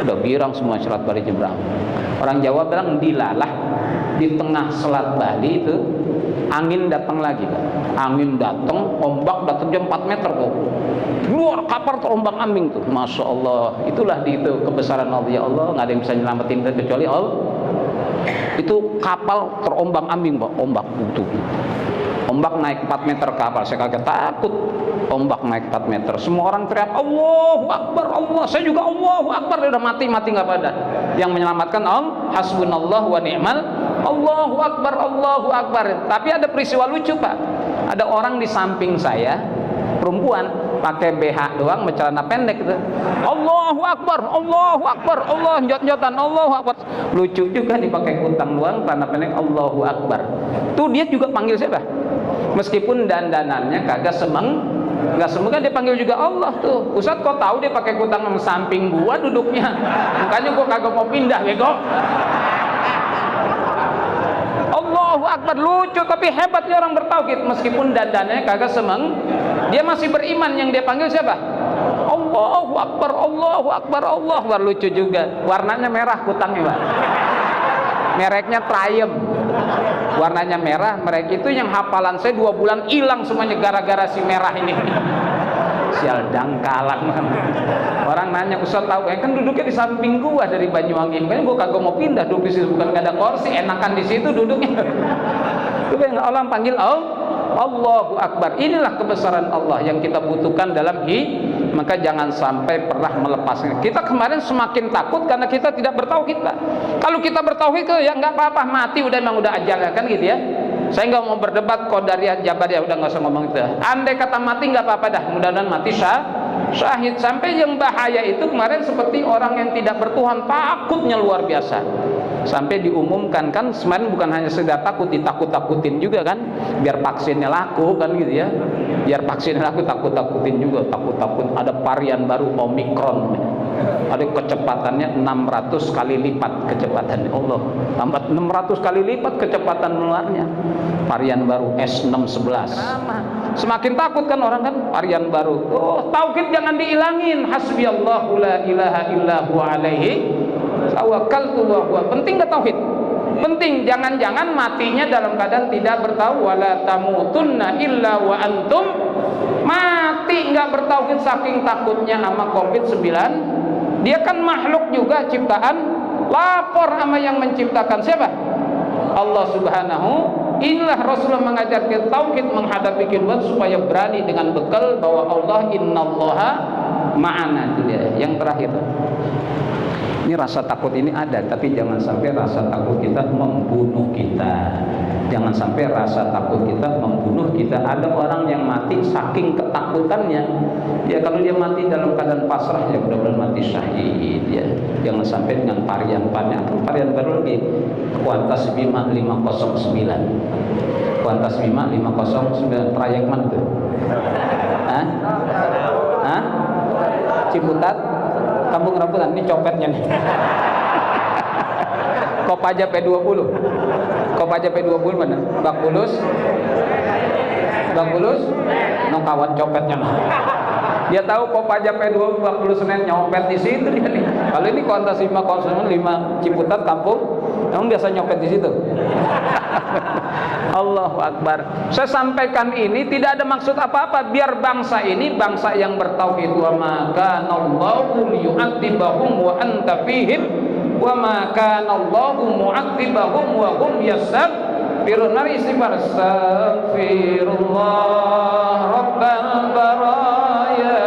Udah girang semua Selat Bali nyebrang. Orang Jawa bilang dilalah. Di tengah Selat Bali itu angin datang lagi, Pak. Angin datang, ombak datang jam 4 meter kok. Luar kapal terombang ambing tuh. Masya Allah. Itulah itu kebesaran Allah. Ya Allah, nggak ada yang bisa nyelamatin kita kecuali Allah. Itu kapal terombang ambing, Pak. Ombak itu. Ombak naik 4 meter kapal. Saya kaget, takut. Ombak naik 4 meter. Semua orang teriak Allahu Akbar, Allah. Saya juga Allahu Akbar. Dia udah mati nggak pada. Yang menyelamatkan Allah, hasbunallah wa ni'mal. Allahu Akbar, Allahu Akbar. Tapi ada peristiwa lucu, Pak. Ada orang di samping saya, perempuan, pakai BH doang, celana pendek gitu. Allahu Akbar, Allahu Akbar, Allah njot-njotan, Allahu Akbar. Lucu juga dipakai kutang doang, celana pendek, Allahu Akbar. Tuh dia juga panggil siapa? Meskipun dandanannya kagak nggak semoga dia panggil juga Allah tuh. Ustaz kok tahu dia pakai kutang yang samping gua duduknya? Makanya gua kagak mau pindah, bego. Allahu Akbar, lucu tapi hebat dia orang bertauhid, meskipun dandannya kagak semeng, dia masih beriman. Yang dia panggil siapa? Allahu Akbar, Allahu Akbar, Allahu Akbar. Lucu juga, warnanya merah kutangnya, Pak. Mereknya Triumph, warnanya merah. Merek itu yang hafalan saya 2 bulan hilang semuanya gara-gara si merah ini. Sial dangkalan. Orang nanya, Ustaz tahu kan duduknya di samping gua dari Banyuwangi, makanya gua kagak mau pindah, duduk di situ, bukan gak ada kursi, enakan di situ duduknya. Itu yang Allah panggil Allahu Akbar. Inilah kebesaran Allah yang kita butuhkan dalam hidup. Maka jangan sampai pernah melepasnya. Kita kemarin semakin takut karena kita tidak bertauhid, Pak. Kalau kita bertauhid ya nggak apa-apa, mati udah, memang udah ajal kan gitu ya. Saya nggak mau berdebat Qadariyah Jabariyah, udah nggak usah ngomong itu. Andai kata mati nggak apa-apa dah, mudah-mudahan mati syahid. Sampai yang bahaya itu kemarin seperti orang yang tidak bertuhan, takutnya luar biasa. Sampai diumumkan kan kemarin, bukan hanya sekedar takut, ditakut-takutin juga kan, biar vaksinnya laku kan gitu ya. Biar vaksinnya laku, takut-takutin juga, takut-takut ada varian baru Omikron. Ada kecepatannya 600 kali lipat kecepatannya. Allah, tambah 600 kali lipat kecepatan menularnya. Varian baru S611. Semakin takut kan orang kan, varian baru. Oh, tauhid jangan dihilangin. Hasbiyallahu la ilaha illa huwa alaihi tawakkaltu wa huwa. Penting enggak tauhid? Penting. Jangan-jangan matinya dalam keadaan tidak bertauhid. Wala tamutunna illa wa antum, mati enggak bertauhid saking takutnya sama Covid-19. Dia kan makhluk juga ciptaan, lapor sama yang menciptakan siapa? Allah Subhanahu. Inilah Rasulullah mengajar kita tauhid menghadapi kehidupan supaya berani dengan bekal bahwa Allah innallaha ma'ana. Itu dia yang terakhir. Ini rasa takut ini ada, tapi jangan sampai rasa takut kita membunuh kita. Jangan sampai rasa takut kita membunuh kita. Ada orang yang mati saking ketakutannya. Ya kalau dia mati dalam keadaan pasrah, ya mudah-mudahan mati syahid ya. Jangan sampai dengan varian baru lagi, Qantas Bima 509. Qantas Bima 509 trayek mana tuh? Hah? Ciputat, Kampung Rambutan, ini copetnya nih. Kopaja P20. Kopaja P20 mana? Bak Bulus, kawan copetnya. Dia tahu Kopaja P20 Bak Bulus Senen nyopet di situ dia nih. Kalau ini Qantas 505 Ciputat Kampung, emang biasa nyopet di situ. Allahu Akbar. Saya sampaikan ini tidak ada maksud apa-apa, biar bangsa ini bangsa yang bertauhid. Wa ma kana Allahu liyu'adzibahum wa anta fihim wa ma kana Allahu mu'adzibahum wa hum yastaghfirun. Mari istighfar. Astaghfirullah rabbal baraya,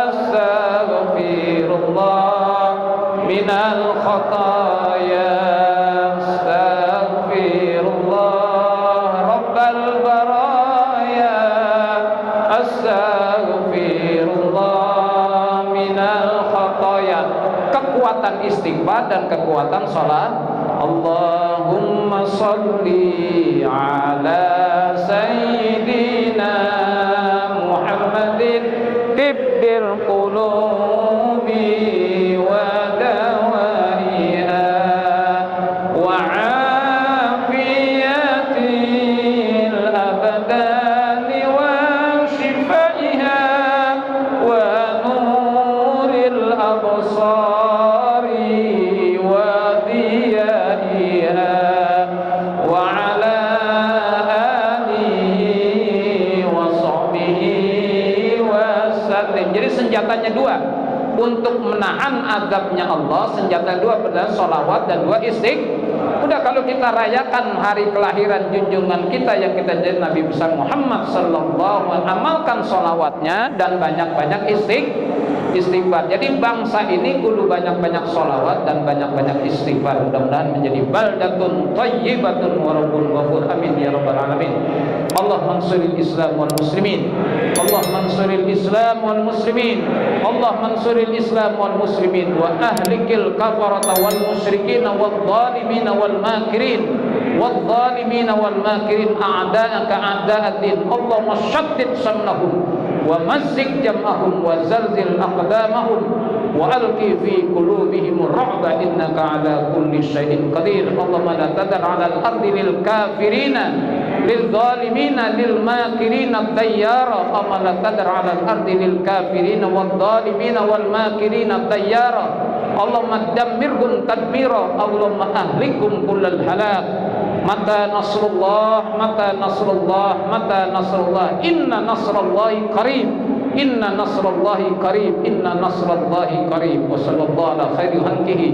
astaghfirullah minal khataya, istighfar dan kekuatan salat. Allahumma sholli ala sayyidina Muhammadin tibbil qulubi wa dawaiha wa afiyatil abdani wa shifaiha wa nuril absar senjatanya dua untuk menahan azabnya Allah. Senjata dua adalah sholawat dan dua istighfar. Udah, kalau kita rayakan hari kelahiran junjungan kita yang kita jadi Nabi besar Muhammad sallallahu alaihi wasallam, amalkan sholawatnya dan banyak-banyak istighfar. Jadi bangsa ini kudu banyak-banyak sholawat dan banyak-banyak istighfar. Mudah-mudahan menjadi baldatun thayyibatun wa rabbul ghafur. Amin ya rabbal alamin. Allah mansuril Islam wal muslimin. Allah mansuril Islam wal muslimin. Allah mansuril Islam wal muslimin wa ahlikil kafarata wal musyrikin wal zalimin wal makirin wal zalimin wal makirin a'da'aka a'da'ad din. Allahumma shaddid samnahum wa mazzik jam'ahum wa zalzil aqdamahum wa alqi fi qulubihim ar-ra'ba innaka 'ala kulli syai'in qadir. Allahumma la tadar 'ala al-ardi lil kafirina lil zalimina lil makirina tayyara. Allahumma la tadar 'ala al-ardi lil kafirina wal zalimina wal makirina tayyara. Allahumma dammirhum tadmira. Allahumma ahlikum kullal halak. Mata nasrullah, mata nasrullah, mata nasrullah. Inna nasrallahi qarib. Inna nasrallahi qarib. Inna nasrallahi qarib. Wa sallallahu ala khairi khalqihi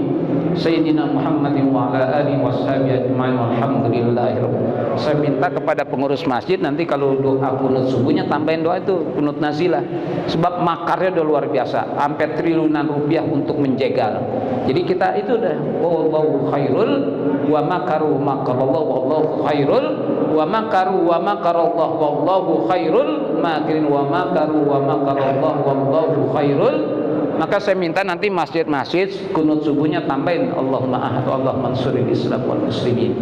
Sayyidina Muhammadin wa ala alihi washabihi ajma'in walhamdulillahi rabbil. Saya minta kepada pengurus masjid nanti kalau doa kunut subuhnya tambahin doa itu kunut nazilah, sebab makarnya udah luar biasa, sampai triliunan rupiah untuk menjegal. Jadi kita itu udah wallahu khairul wa makaru makarallah wallahu khairul wa makaru wa makarallah wallahu khairul makirin wa makaru wa makarallah wallahu khairul. Maka saya minta nanti masjid-masjid kunut subuhnya tambahin Allahumma ahad Allah mansuril islam wal muslimin,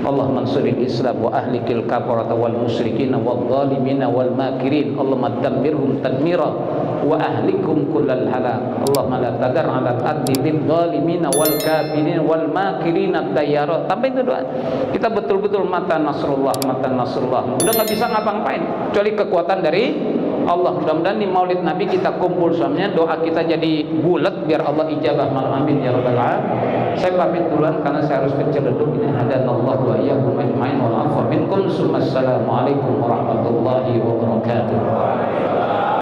Allah mansuril islam wa ahlikil kafarata wal musyrikin wal zalimina wal makirin, Allahumma dammirhum tadmira wa ahlikum kullal halak. Allahumma la tadar 'alal ardi lil zalimina wal kafirin wal makirina tayyara. Tambahin itu doa. Kita betul-betul mata nasrullah, mata nasrullah. Udah enggak bisa ngapa-ngapain kecuali kekuatan dari Allah. Mudah-mudahan di Maulid Nabi kita kumpul semuanya, doa kita jadi bulat biar Allah ijabah. Amin ya rabbal alamin. Saya pamit duluan karena saya harus ke Ciledug. Ini hadanallahu wa iyyakum ajmain wal afwa minkum. Assalamualaikum warahmatullahi wabarakatuh.